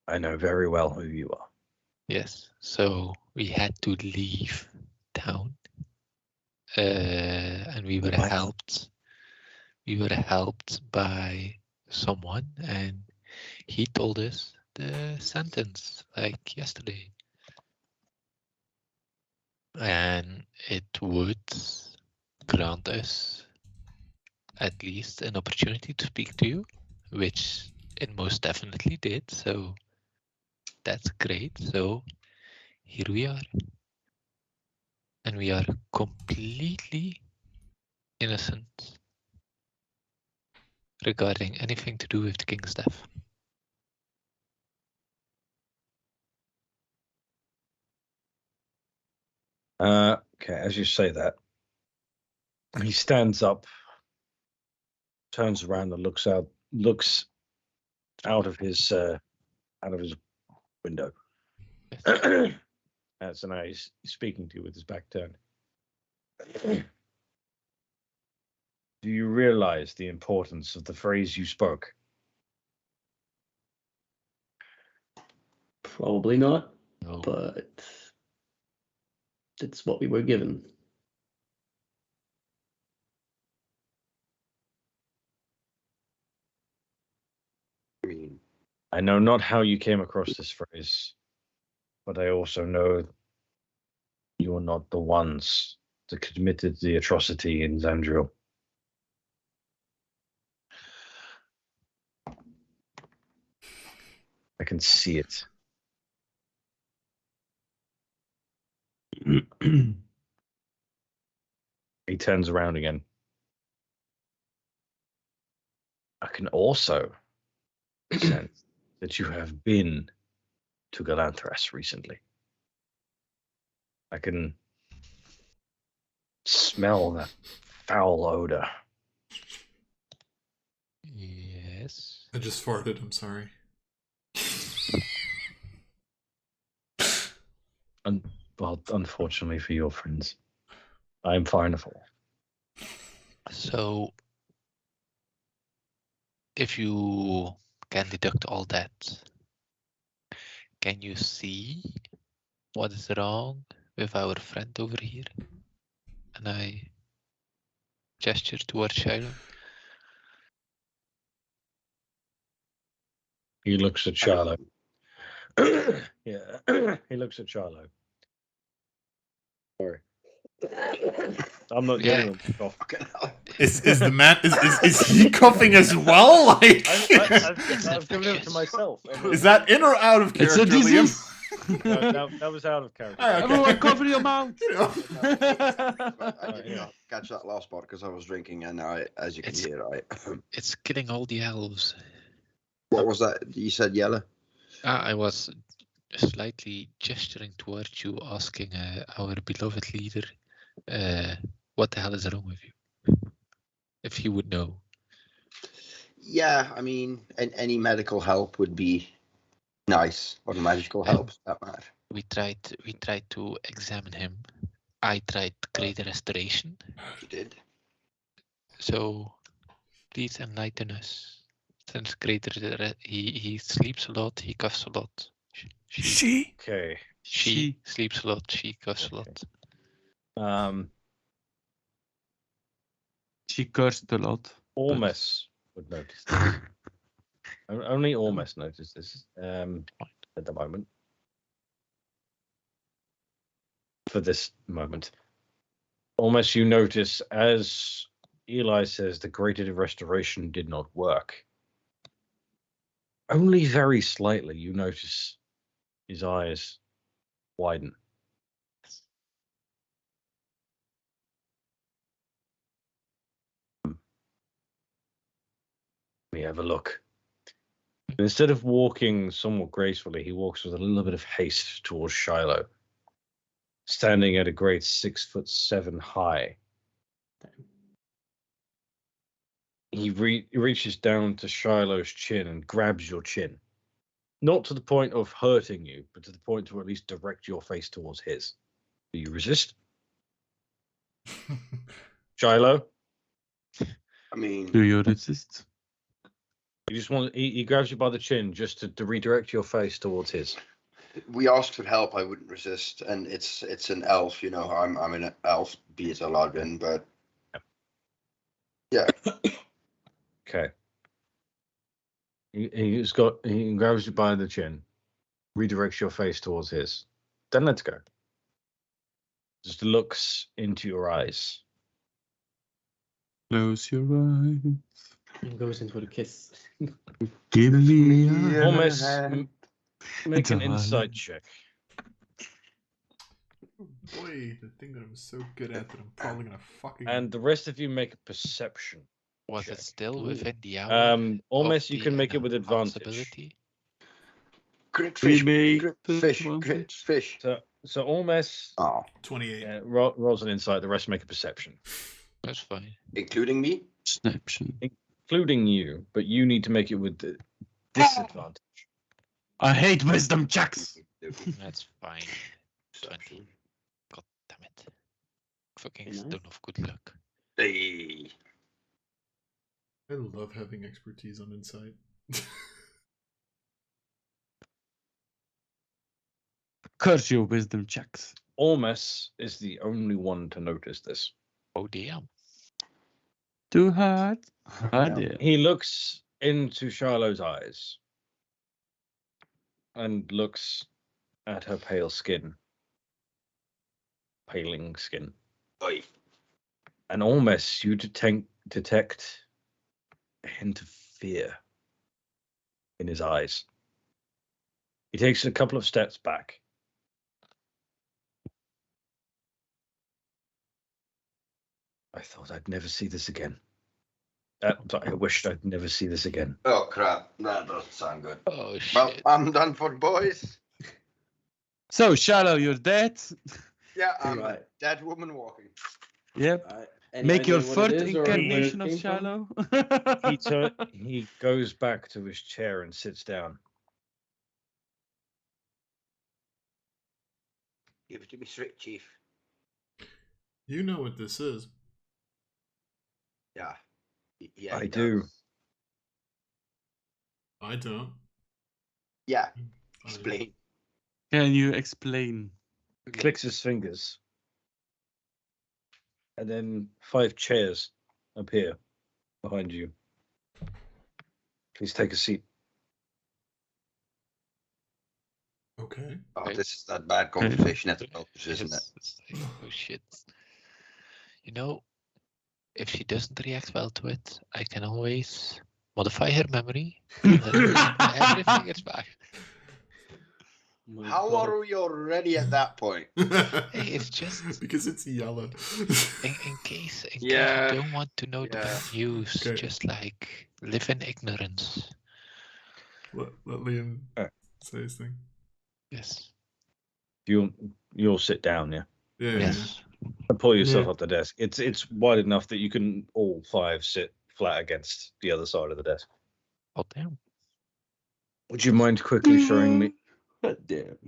I know very well who you are. Yes. So we had to leave town, and we were Why? helped. We were helped by someone, and he told us the sentence like yesterday. And it would grant us at least an opportunity to speak to you, which it most definitely did. So that's great. So here we are. And we are completely innocent regarding anything to do with the King's death. Okay, as you say that, he stands up, turns around, and looks out of his window. So now he's speaking to you with his back turned. Do you realize the importance of the phrase you spoke? Probably not, No. but it's what we were given. I mean, I know not how you came across this phrase, but I also know you are not the ones that committed the atrocity in Zandril. I can see it. He turns around again. I can also sense that you have been to Galanthras recently. I can smell that foul odor. Yes. I just farted, I'm sorry. Well, unfortunately for your friends, I'm fine of all. So if you can deduct all that, can you see what is wrong with our friend over here? And I gesture towards Shiloh. He looks at Charlo. Yeah, he looks at Charlo. Sorry. I'm not getting him to cough. fucking hell. Is the man is he coughing as well? Like I've given it to myself. is that in or out of It's character, a disease. No, that was out of character. Okay. Everyone cover your mouth. You know. I did yeah. not catch that last part because I was drinking, and as you can It's- hear, It's killing all the elves. what was that? You said yellow. I was slightly gesturing towards you, asking our beloved leader, what the hell is wrong with you? If he would know. Yeah, I mean, any medical help would be nice, or magical help, that matter. We tried to examine him. I tried greater restoration. You did. So please enlighten us. Since he sleeps a lot, he coughs a lot. She Okay. she sleeps a lot, she coughs a lot. She cursed a lot. Ormes would notice this. Only Ormes noticed this at the moment. For this moment. Ormes, you notice, as Eli says, the greater restoration did not work. Only very slightly, you notice his eyes widen. Let me have a look. Instead of walking somewhat gracefully, he walks with a little bit of haste towards Shiloh, standing at a great 6'7" high. He reaches down to Shiloh's chin and grabs your chin. Not to the point of hurting you, but to the point to at least direct your face towards his. Do you resist? Shiloh? I mean, Do you resist? You just want he grabs you by the chin just to redirect your face towards his. we asked for help. I wouldn't resist, and it's an elf. You know, I'm an elf, be it a Ladrin, but yeah. Okay. He grabs you by the chin, redirects your face towards his. Then let's go. Just looks into your eyes. Close your eyes. And goes in for the kiss. Give me a Almost hand. make an Darling. insight check. Boy, the thing that I'm so good at that I'm probably gonna fucking. And the rest of you make a perception. Was check. it still Ooh. within the hour? Almost of you the can make it with advantage. enhanceability? Grit We fish, make grit the fish, grit advantage. fish. So almost 28. rolls an insight. The rest make a perception, That's fine. Including me? Snaption. including you. But you need to make it with the disadvantage. I hate wisdom checks. That's fine. 20. God damn it. Fucking Nice. stone of good luck. Hey. I love having expertise on insight. Curse your wisdom checks. Almost is the only one to notice this. Oh damn. Too hard. Ah, dear. He looks into Shiloh's eyes and looks at her pale skin, paling skin, Oi. and almost you detect a hint of fear in his eyes. He takes a couple of steps back. I thought I'd never see this again. Sorry, I wished I'd never see this again. Oh crap, that doesn't sound good. Oh shit. Well, I'm done for, boys. So, Shiloh, you're dead. Yeah, I'm Right. a dead woman walking. Yep. Alright. Any Make your idea what it first is or where it incarnation of came from? Shiloh. He goes back to his chair and sits down. Give it to me straight, Chief. You know what this is. Yeah. Yeah, I he do. does. I don't. Yeah, I- explain. Can you explain? Clicks his fingers. And then 5 chairs appear behind you. Please take a seat. Okay. Oh, Right. this is that bad conversation at the office, isn't it? It's like, oh shit. You know, if she doesn't react well to it, I can always modify her memory. And then everything gets back. My How God. are we already at that point? Hey, it's just because it's yellow. in case Yeah, you don't want to know the bad news, Okay. just like live in ignorance. let Liam say his thing. Yes. You'll sit down, yeah. Yeah. Yes. And pull yourself Yeah. up the desk. It's wide enough that you can all 5 sit flat against the other side of the desk. Oh damn. Would you mind quickly showing me? God damn.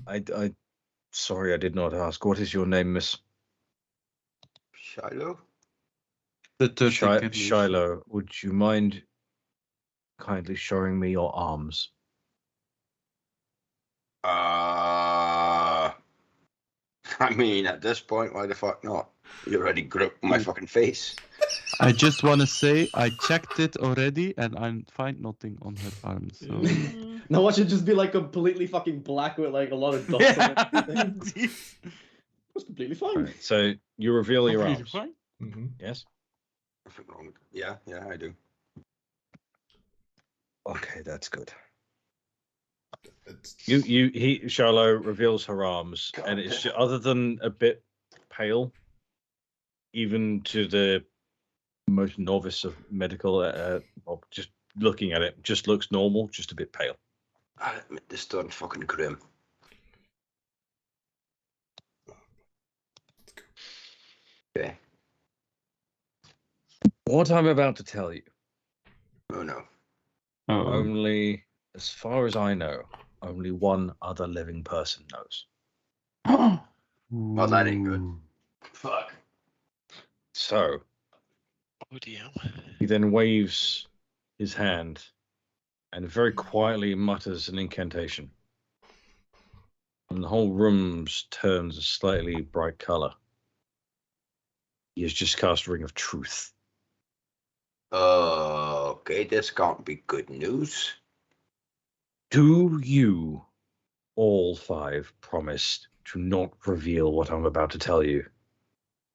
I sorry, I did not ask. What is your name, Miss Shiloh? The third incarnation. Shiloh? Would you mind kindly showing me your arms? I mean, at this point, why the fuck not? You already gripped my fucking face. I just want to say I checked it already and I find nothing on her arm. So. Now watch it just be like completely fucking black with like a lot of dots on it. Indeed. It's completely fine. Right, so you reveal your Completely arms. fine. Mm-hmm. Yes. Nothing wrong with it. Yeah, I do. Okay, that's good. It's... Shiloh reveals her arms, and it's just, other than a bit pale, even to the most novice of medical, or just looking at it, just looks normal, just a bit pale. I'll admit this turned fucking grim. Okay. What I'm about to tell you, Oh no. Oh. only, as far as I know, only one other living person knows. Well, that ain't good. Fuck. So Oh damn. he then waves his hand and very quietly mutters an incantation. And the whole room turns a slightly bright color. He has just cast Ring of Truth. Oh Okay, this can't be good news. Do you all 5 promise to not reveal what I'm about to tell you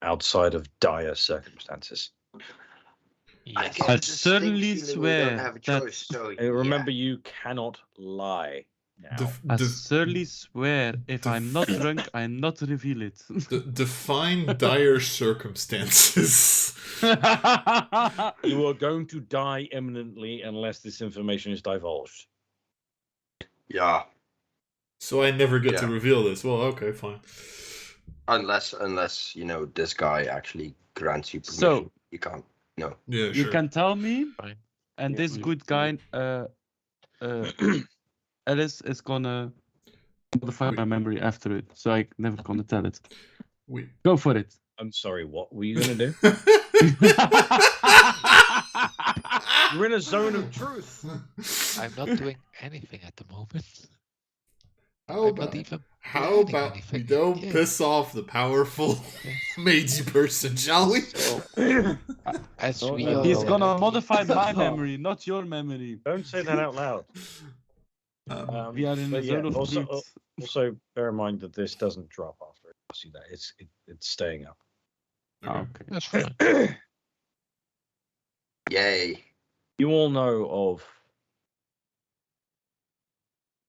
outside of dire circumstances? I Yes. get I a distinct certainly feeling we don't swear have a that- choice. So Remember, you cannot lie now. I certainly swear if I'm not drunk, I not reveal it. Define dire circumstances. You are going to die imminently unless this information is divulged. yeah, So I never get to Yeah. reveal this. Well, okay, fine. unless this guy actually grants you permission. So- you can't. No. Yeah, You sure. can tell me, Fine. and Yeah, this we- good guy, Alice is gonna modify my memory after it, so I never gonna tell it. We. Go for it. I'm sorry, what were you going to do? You're in a zone of truth. I'm not doing anything at the moment. How I'm about, not even how planning about we anything. don't Yeah. piss off the powerful Yes. magi person, shall we? So, as Oh, we no. all He's Oh, gonna already- modify my memory, not your memory. Don't say that out loud. We are in But a zone of also, truth. also bear in mind that this doesn't drop after it. See that it's staying up. Okay. That's fine. Yay. You all know of.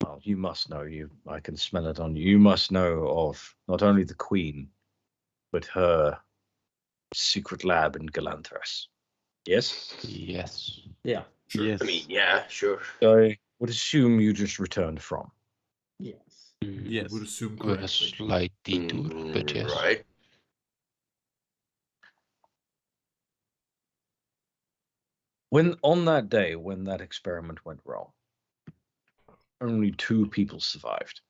Well, you must know. I can smell it on you. You must know of not only the Queen, but her secret lab in Galantras. Yes. Yes. Yeah. Sure. Yes. I mean, yeah, sure. I would assume you just returned from. Yes. Yes. I would assume With a correctly. slight detour, but yes. Right. When on that day when that experiment went wrong, only 2 people survived.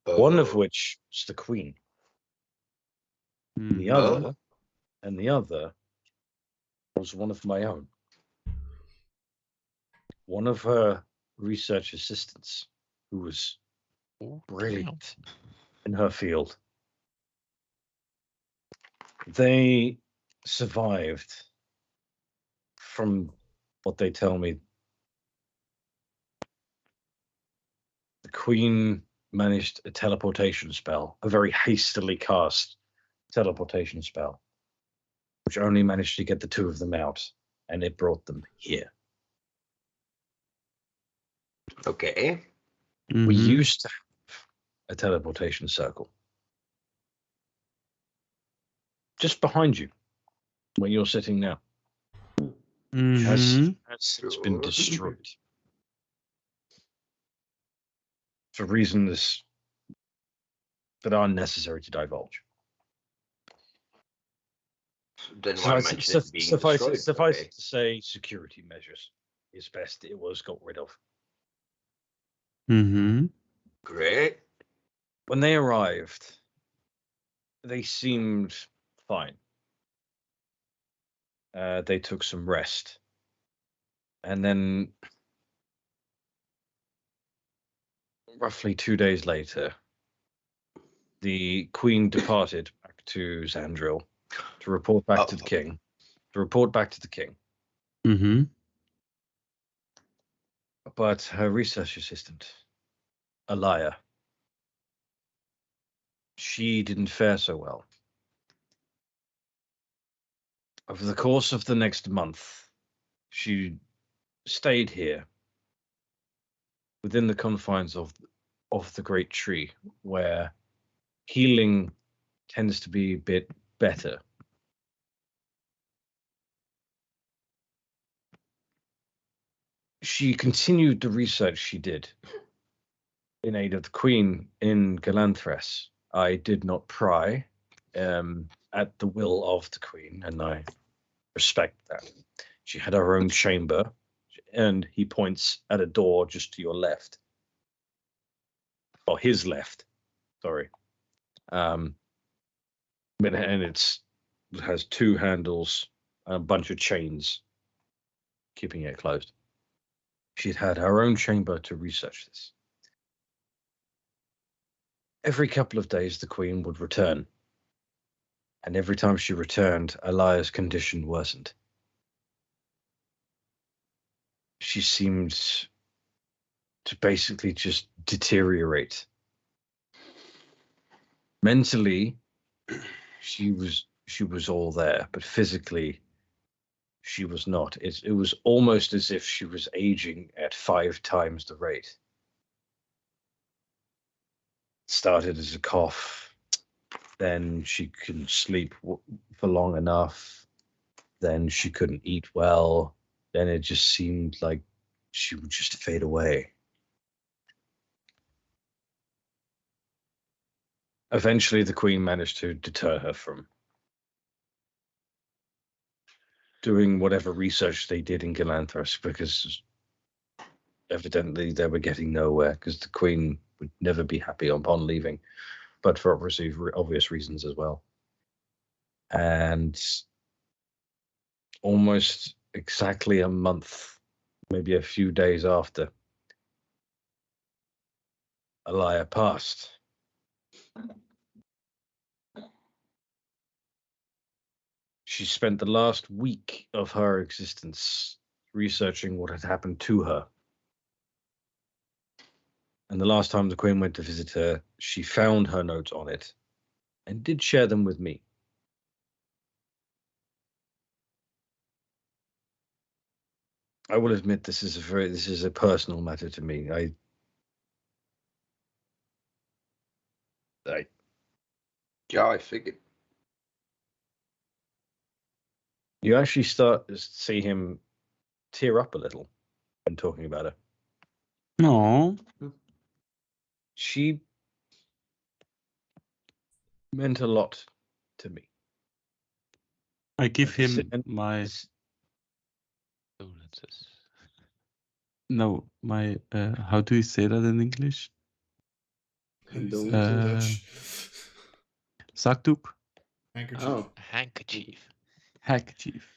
One of Oh. which was the Queen. Hmm. The other, and the other was one of my own. One of her research assistants, who was Oh, brilliant in her field. They survived, from what they tell me. The Queen managed a teleportation spell, a very hastily cast teleportation spell, which only managed to get the 2 of them out, and it brought them here. Okay. We Mhm. used to have a teleportation circle just behind you, where you're sitting now. Has Mhm. since been Sure. destroyed for reasons that are necessary to divulge. Then why mention it being Suffice destroyed? Okay. it to say, security measures is best. It was got rid of. Mhm. Great. When they arrived, they seemed fine. They took some rest. And then, roughly 2 days later, the Queen departed back to Xandril to report back to the king. Mhm. But her research assistant, Alaya, she didn't fare so well. Over the course of the next month, she stayed here within the confines of the great tree, where healing tends to be a bit better. She continued the research she did in aid of the Queen in Galantras. I did not pry at the will of the Queen, and I respect that. She had her own chamber, and he points at a door just to your left. Or his left, sorry. And it has 2 handles and a bunch of chains keeping it closed. She'd had her own chamber to research this. Every couple of days, the Queen would return. And every time she returned, Alaya's condition worsened. she seemed to basically just deteriorate. Mentally, she was all there, but physically, she was not. It was almost as if she was aging at 5 times the rate. Started as a cough, then she couldn't sleep for long enough, then she couldn't eat well, then it just seemed like she would just fade away. Eventually, the Queen managed to deter her from doing whatever research they did in Galanthus, because evidently they were getting nowhere, because the Queen would never be happy upon leaving, but for obvious reasons as well. And almost exactly a month, maybe a few days after, Alaya passed. She spent the last week of her existence researching what had happened to her. And the last time the Queen went to visit her, she found her notes on it and did share them with me. I will admit this is a personal matter to me. Yeah, I figured. You actually start to see him tear up a little when talking about her. No. She meant a lot to me. I give him And my Condolences. no my how do you say that in English? Condolences. Zakdoek? Handkerchief. Oh, Handkerchief. Handkerchief.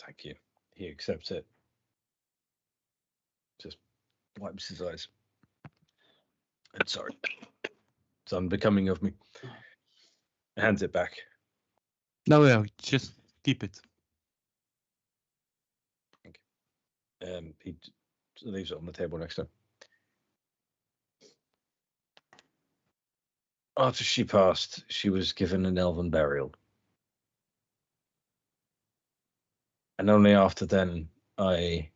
thank you. He accepts it. Just wipes his eyes. I'm sorry. It's unbecoming of me. Hands it back. No, yeah, just keep it. He leaves it on the table next to him. After she passed, she was given an elven burial. And only after then, I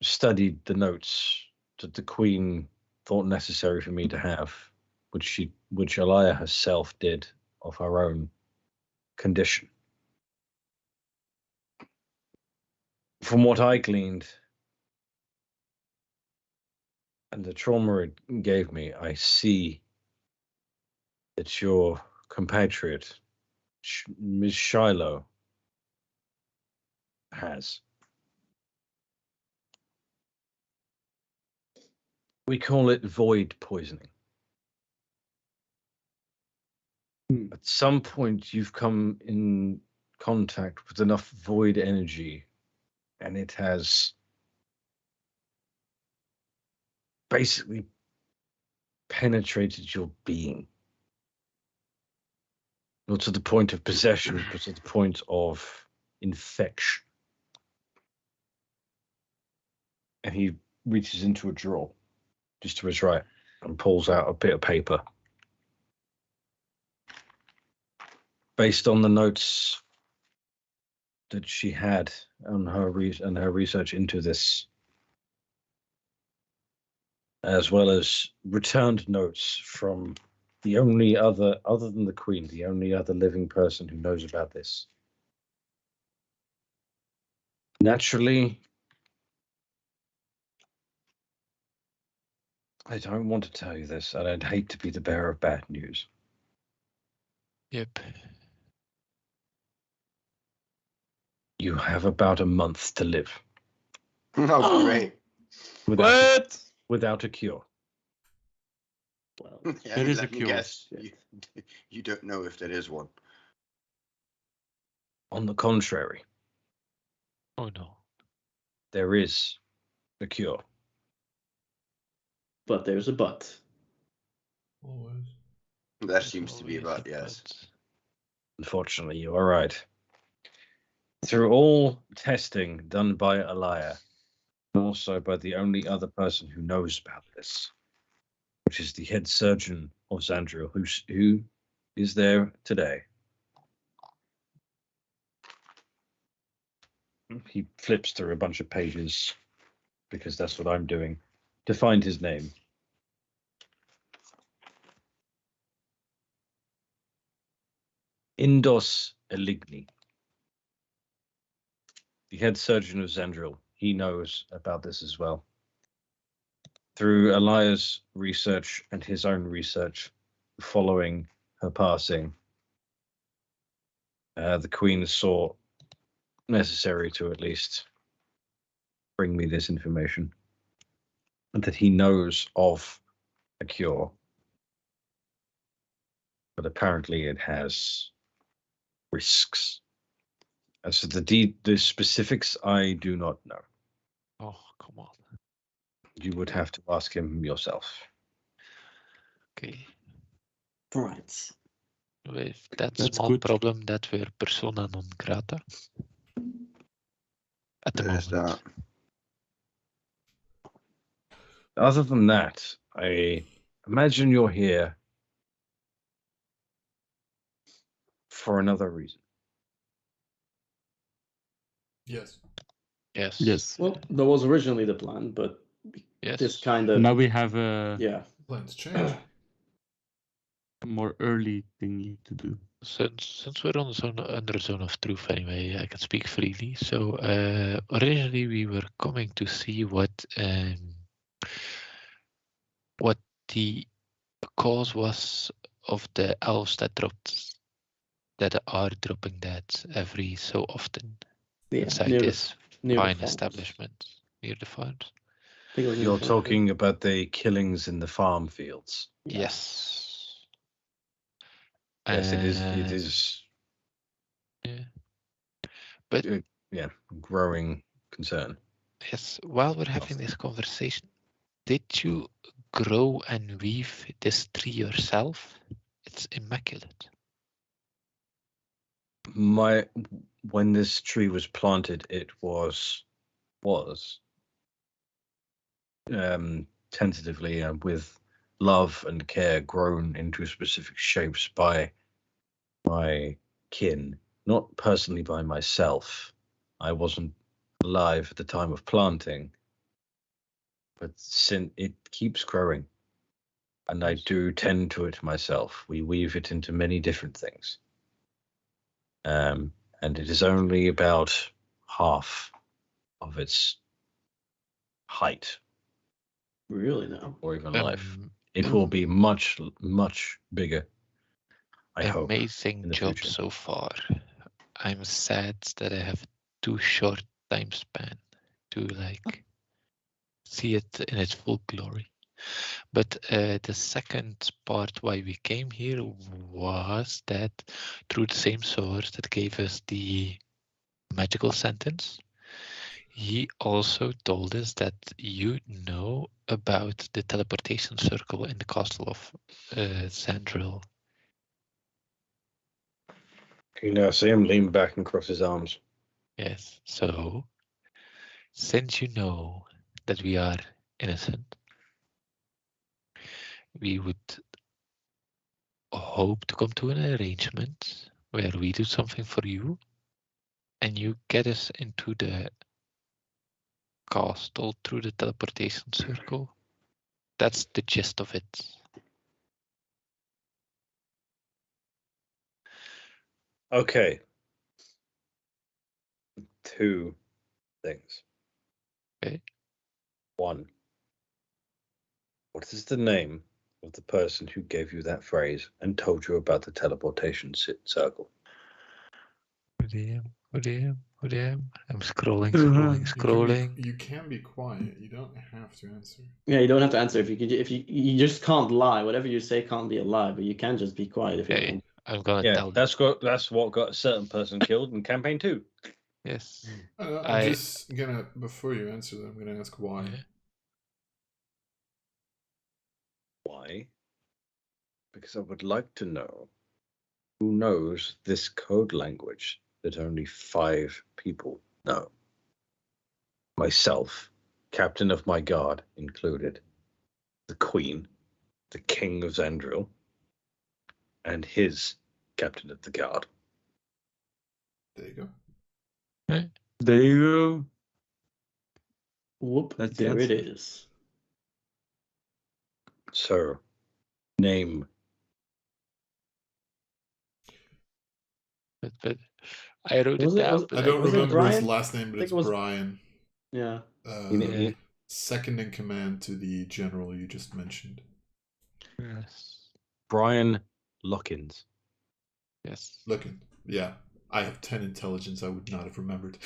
studied the notes that the Queen thought necessary for me to have, which Alaya herself did of her own condition. From what I gleaned and the trauma it gave me, I see that your compatriot, Ms. Shiloh, has. We call it void poisoning. At some point, you've come in contact with enough void energy, and it has basically penetrated your being. Not to the point of possession, but to the point of infection. And he reaches into a drawer, just to his right, and pulls out a bit of paper. Based on the notes that she had on her research into this, as well as returned notes from the only other than the Queen, the only other living person who knows about this. Naturally, I don't want to tell you this, and I'd hate to be the bearer of bad news. Yep. You have about a month to live Oh, great. without a cure. well, Yeah, There is let a me cure. guess. You don't know if there is one. On the contrary, Oh no. there is a cure. but there's a but. Always. That seems to be Always about, yes. Unfortunately, you are right. Through all testing done by Elia, and also by the only other person who knows about this, which is the head surgeon of Zandril, who is there today. He flips through a bunch of pages, because that's what I'm doing, to find his name. Indos Eligni, the head surgeon of Zandril. He knows about this as well. Through Elia's research and his own research following her passing, the Queen saw necessary to at least bring me this information, and that he knows of a cure, but apparently it has risks. As to the specifics, I do not know. Oh, come on. You would have to ask him yourself. Okay. Right. With that That's small good. problem that we're persona non grata at the There's moment. Other than that, I imagine you're here for another reason. Yes. Yes. Yes. Well, that was originally the plan, but Yes. this kind of Now we have a yeah. Plans change. more early thingy to do. Since we're on under zone of truth anyway, I can speak freely. So originally we were coming to see what the cause was of the elves that are dropping that every so often Yeah, inside near this the fine farms. establishment near the farms. I think it was near You're the farms. talking about the killings in the farm fields. Yeah. Yes. Yes, it is. It And- is. Yeah. But Yeah, growing concern. yes, while we're having this conversation, did you grow and weave this tree yourself? It's immaculate. When this tree was planted, it was tentatively and with love and care grown into specific shapes by my kin, not personally by myself. I wasn't alive at the time of planting, but since it keeps growing, and I do tend to it myself. We weave it into many different things. And it is only about half of its height, Really now. or even life. Um, It will be much, much bigger, I hope. amazing in the job future. so far. I'm sad that I have too short time span to like see it in its full glory. But the second part why we came here was that through the same source that gave us the magical sentence, he also told us that you know about the teleportation circle in the castle of Zandril. You now see him lean back and cross his arms. Yes, so since you know that we are innocent, we would hope to come to an arrangement where we do something for you and you get us into the castle through the teleportation circle. That's the gist of it. Okay. 2 things. Okay. 1. What is the name of the person who gave you that phrase and told you about the teleportation circle? Who am? I'm scrolling. You can be quiet. You don't have to answer. Yeah, you don't have to answer if you just can't lie. Whatever you say can't be a lie, but you can just be quiet if you Okay, want. I'm gonna Yeah, tell you. that's what got a certain person killed in campaign 2. Yes. I'm just gonna, before you answer that, I'm gonna ask why. Yeah. Why? Because I would like to know who knows this code language that only 5 people know. Myself, captain of my guard included, the queen, the king of Zandril, and his captain of the guard. There you go. There you go. Whoop, That's the there it answer. is. So, name. But I wrote Was it it- down. was- but I don't was it remember his Brian? last name, I but think it's it was- Brian. Yeah. Yeah. Second in command to the general you just mentioned. Yes. Brian Lockins. Yes. Looking. Yeah. I have 10 intelligence. I would not have remembered.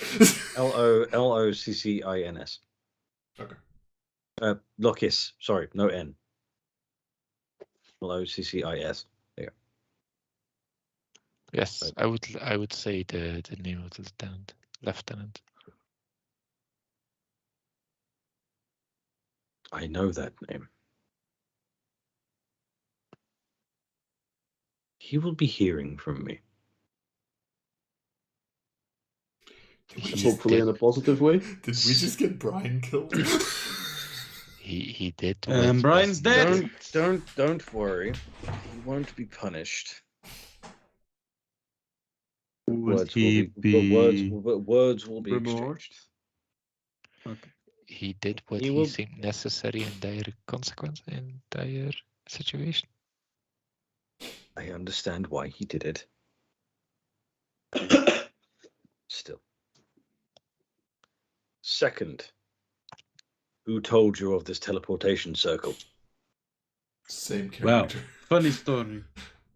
Loccins. Okay. Lockis. Sorry, no N. Loccis. There. Yes. Right. I would say the name of the lieutenant. I know that name. He will be hearing from me. Did we Hopefully in a positive way. Did we just get Brian killed? He did. And what Brian's was dead. needed. Don't worry. He won't be punished. Would he be Words will be rewarded? exchanged. Okay. He did what He he will- seemed necessary in dire consequence in dire situation. I understand why he did it. Still. Second, who told you of this teleportation circle? Same Wow. character. Funny story.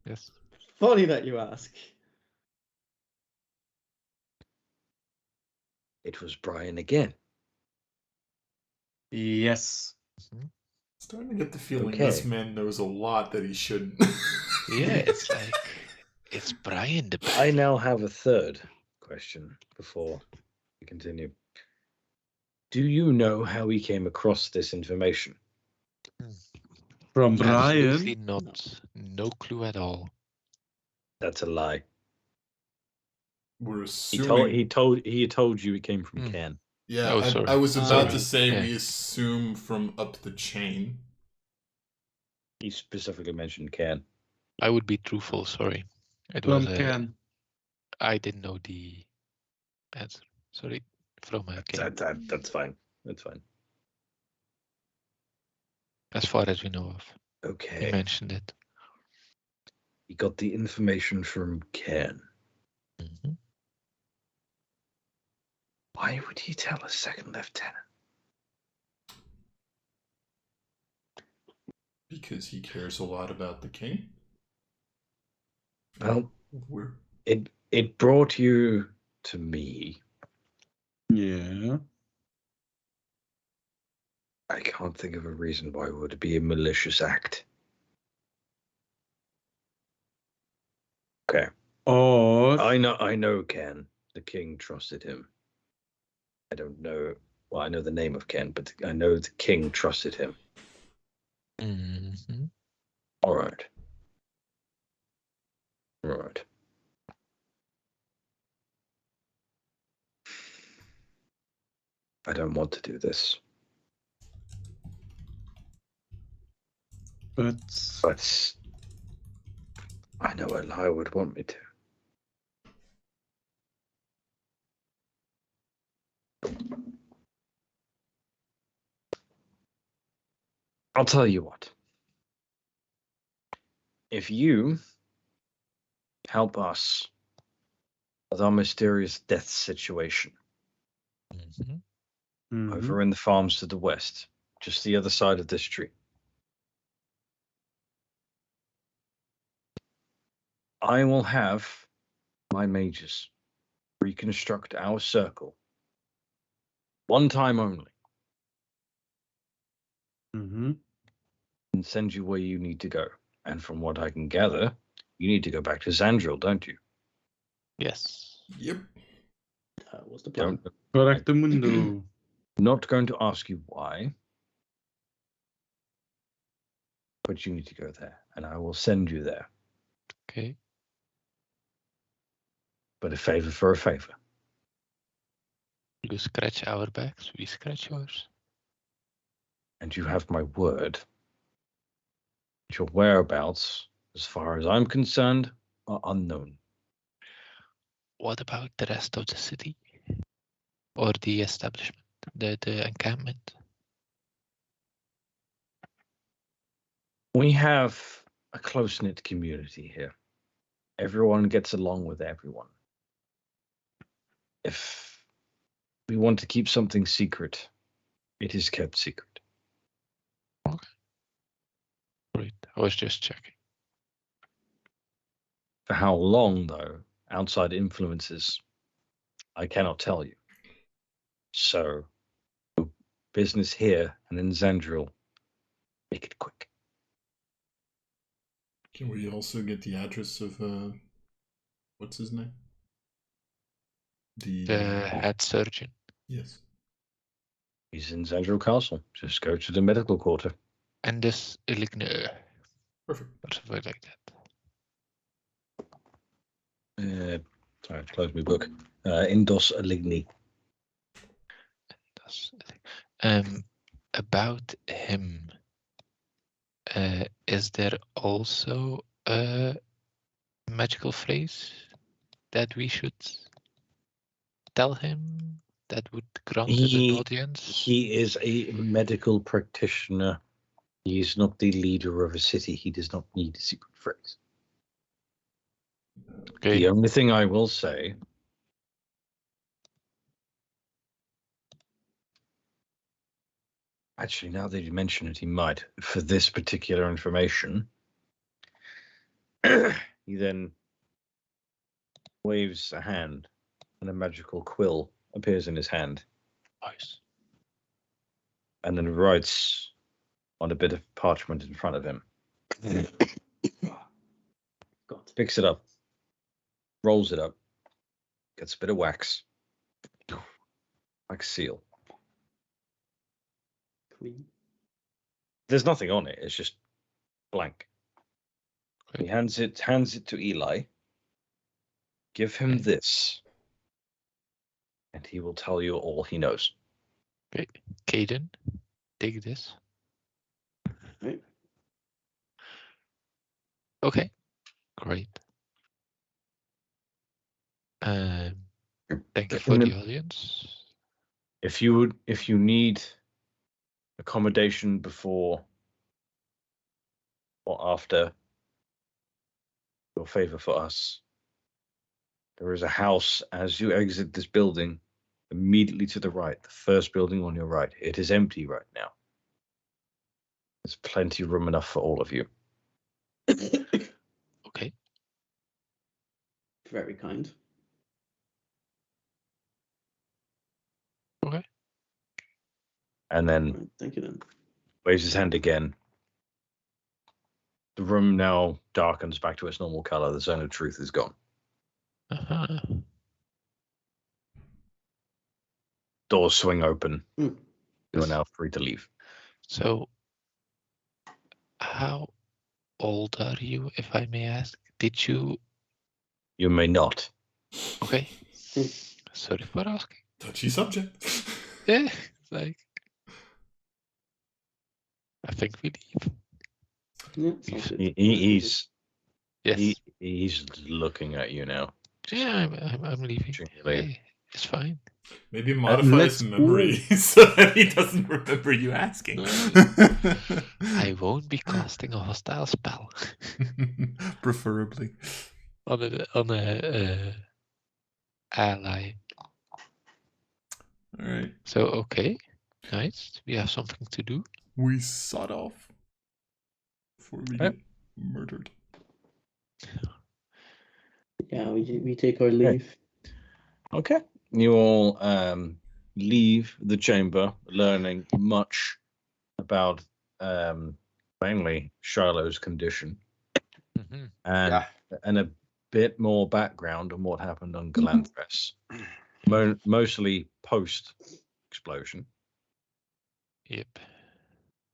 Yes. Funny that you ask. It was Brian again. Yes. Starting to get the feeling Okay. this man knows a lot that he shouldn't. Yeah, it's like it's Brian the I bad. now have a third question before we continue. Do you know how he came across this information? From Absolutely Brian. not. No clue at all. That's a lie. We're He assuming. told you it came from Hmm. Ken. Yeah, Oh, sorry. I was about Sorry. to say Yeah. we assume from up the chain. He specifically mentioned Ken. I would be truthful. Sorry. It From was. Ken. I didn't know the answer. Sorry. From Ken. That's fine. That's fine. As far as we know of. He Okay. mentioned it. He got the information from Ken. Mhm. Why would he tell a second lieutenant? Because he cares a lot about the king. Well, We're it brought you to me. Yeah. I can't think of a reason why it would be a malicious act. Okay. Or I know Ken. The king trusted him. I don't know. Well, I know the name of Ken, but I know the king trusted him. Mhm. All right. All right. I don't want to do this, but but I know a lie would want me to. I'll tell you what. If you help us with our mysterious death situation Mhm. Mhm. over in the farms to the west, just the other side of this tree, I will have my mages reconstruct our circle one time only Mhm. and send you where you need to go. And from what I can gather, you need to go back to Zandril, don't you? Yes. Yep. That was the plan. Don't. Correctamundo. Not going to ask you why, opportunity to go there, and I will send you there. Okay. But a favor for a favor. You scratch our backs, we scratch yours. And you have my word. Your whereabouts, as far as I'm concerned, are unknown. What about the rest of the city? Or the establishment, the encampment? We have a close-knit community here. Everyone gets along with everyone. If we want to keep something secret, it is kept secret. Okay. Great. I was just checking. For how long, though, outside influences, I cannot tell you. So, business here and in Zandril, make it quick. Can we also get the address of what's his name? The head surgeon. Yes. He's in Zandril Castle. Just go to the medical quarter. And this Iligner. Perfect. Or something like that. Sorry, I closed my book. Indos Aligni. About him, is there also a magical phrase that we should tell him that would grant him an audience? He is a medical practitioner. He is not the leader of a city. He does not need a secret phrase. Okay. The only thing I will say, actually, now that you mention it, he might, for this particular information. He then waves a hand, and a magical quill appears in his hand, Nice. and then writes on a bit of parchment in front of him. God. Picks it up, rolls it up, gets a bit of wax, like seal. Clean. There's nothing on it. It's just blank. Okay. He hands it to Eli. Give him Okay. this, and he will tell you all he knows. Okay. Caden, take this. Right. Okay. Great. Thank you for the audience. If you need accommodation before or after your favor for us, there is a house as you exit this building, immediately to the right, the first building on your right. It is empty right now. There's plenty room enough for all of you. Okay. Very kind. Okay. And then Right, thank you then. waves his hand again. The room now darkens back to its normal color. The zone of truth is gone. Uh-huh. Doors swing open. Mm. You are now free to leave. So, how old are you, if I may ask? Did you? You may not. Okay. Sorry for asking. Touchy subject. Yeah, like I think we leave. Yeah, sounds good. He's Yes. he's looking at you now. Yeah, I'm leaving. Watching you leave. Hey, it's fine. Maybe modify let's his memory so that he doesn't remember you asking. I won't be casting a hostile spell Preferably. on a ally. All right. So okay, nice. We have something to do. We sawed off before we Yep. get murdered. Yeah, we take our leave. Okay. You all leave the chamber, learning much about mainly Shiloh's condition Mm-hmm. and a bit more background on what happened on Galanthress. Mostly post explosion, Yep.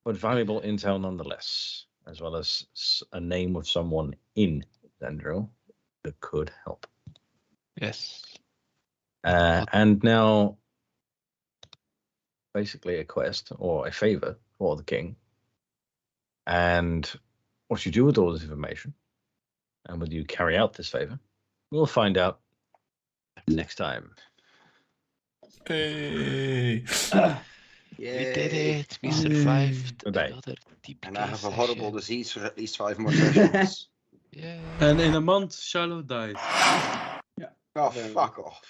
but valuable intel nonetheless. as well as a name of someone in Zandril that could help. Yes. And now, basically, a quest or a favor for the king. And what you do with all this information, and whether you carry out this favor, we'll find out next time. Hey. We did Yay. it. We survived Bye-bye. another TPK And I have a session. horrible disease for at least 5 more sessions. Yeah. And in a month, Shiloh dies. Yeah. Oh, Very fuck off.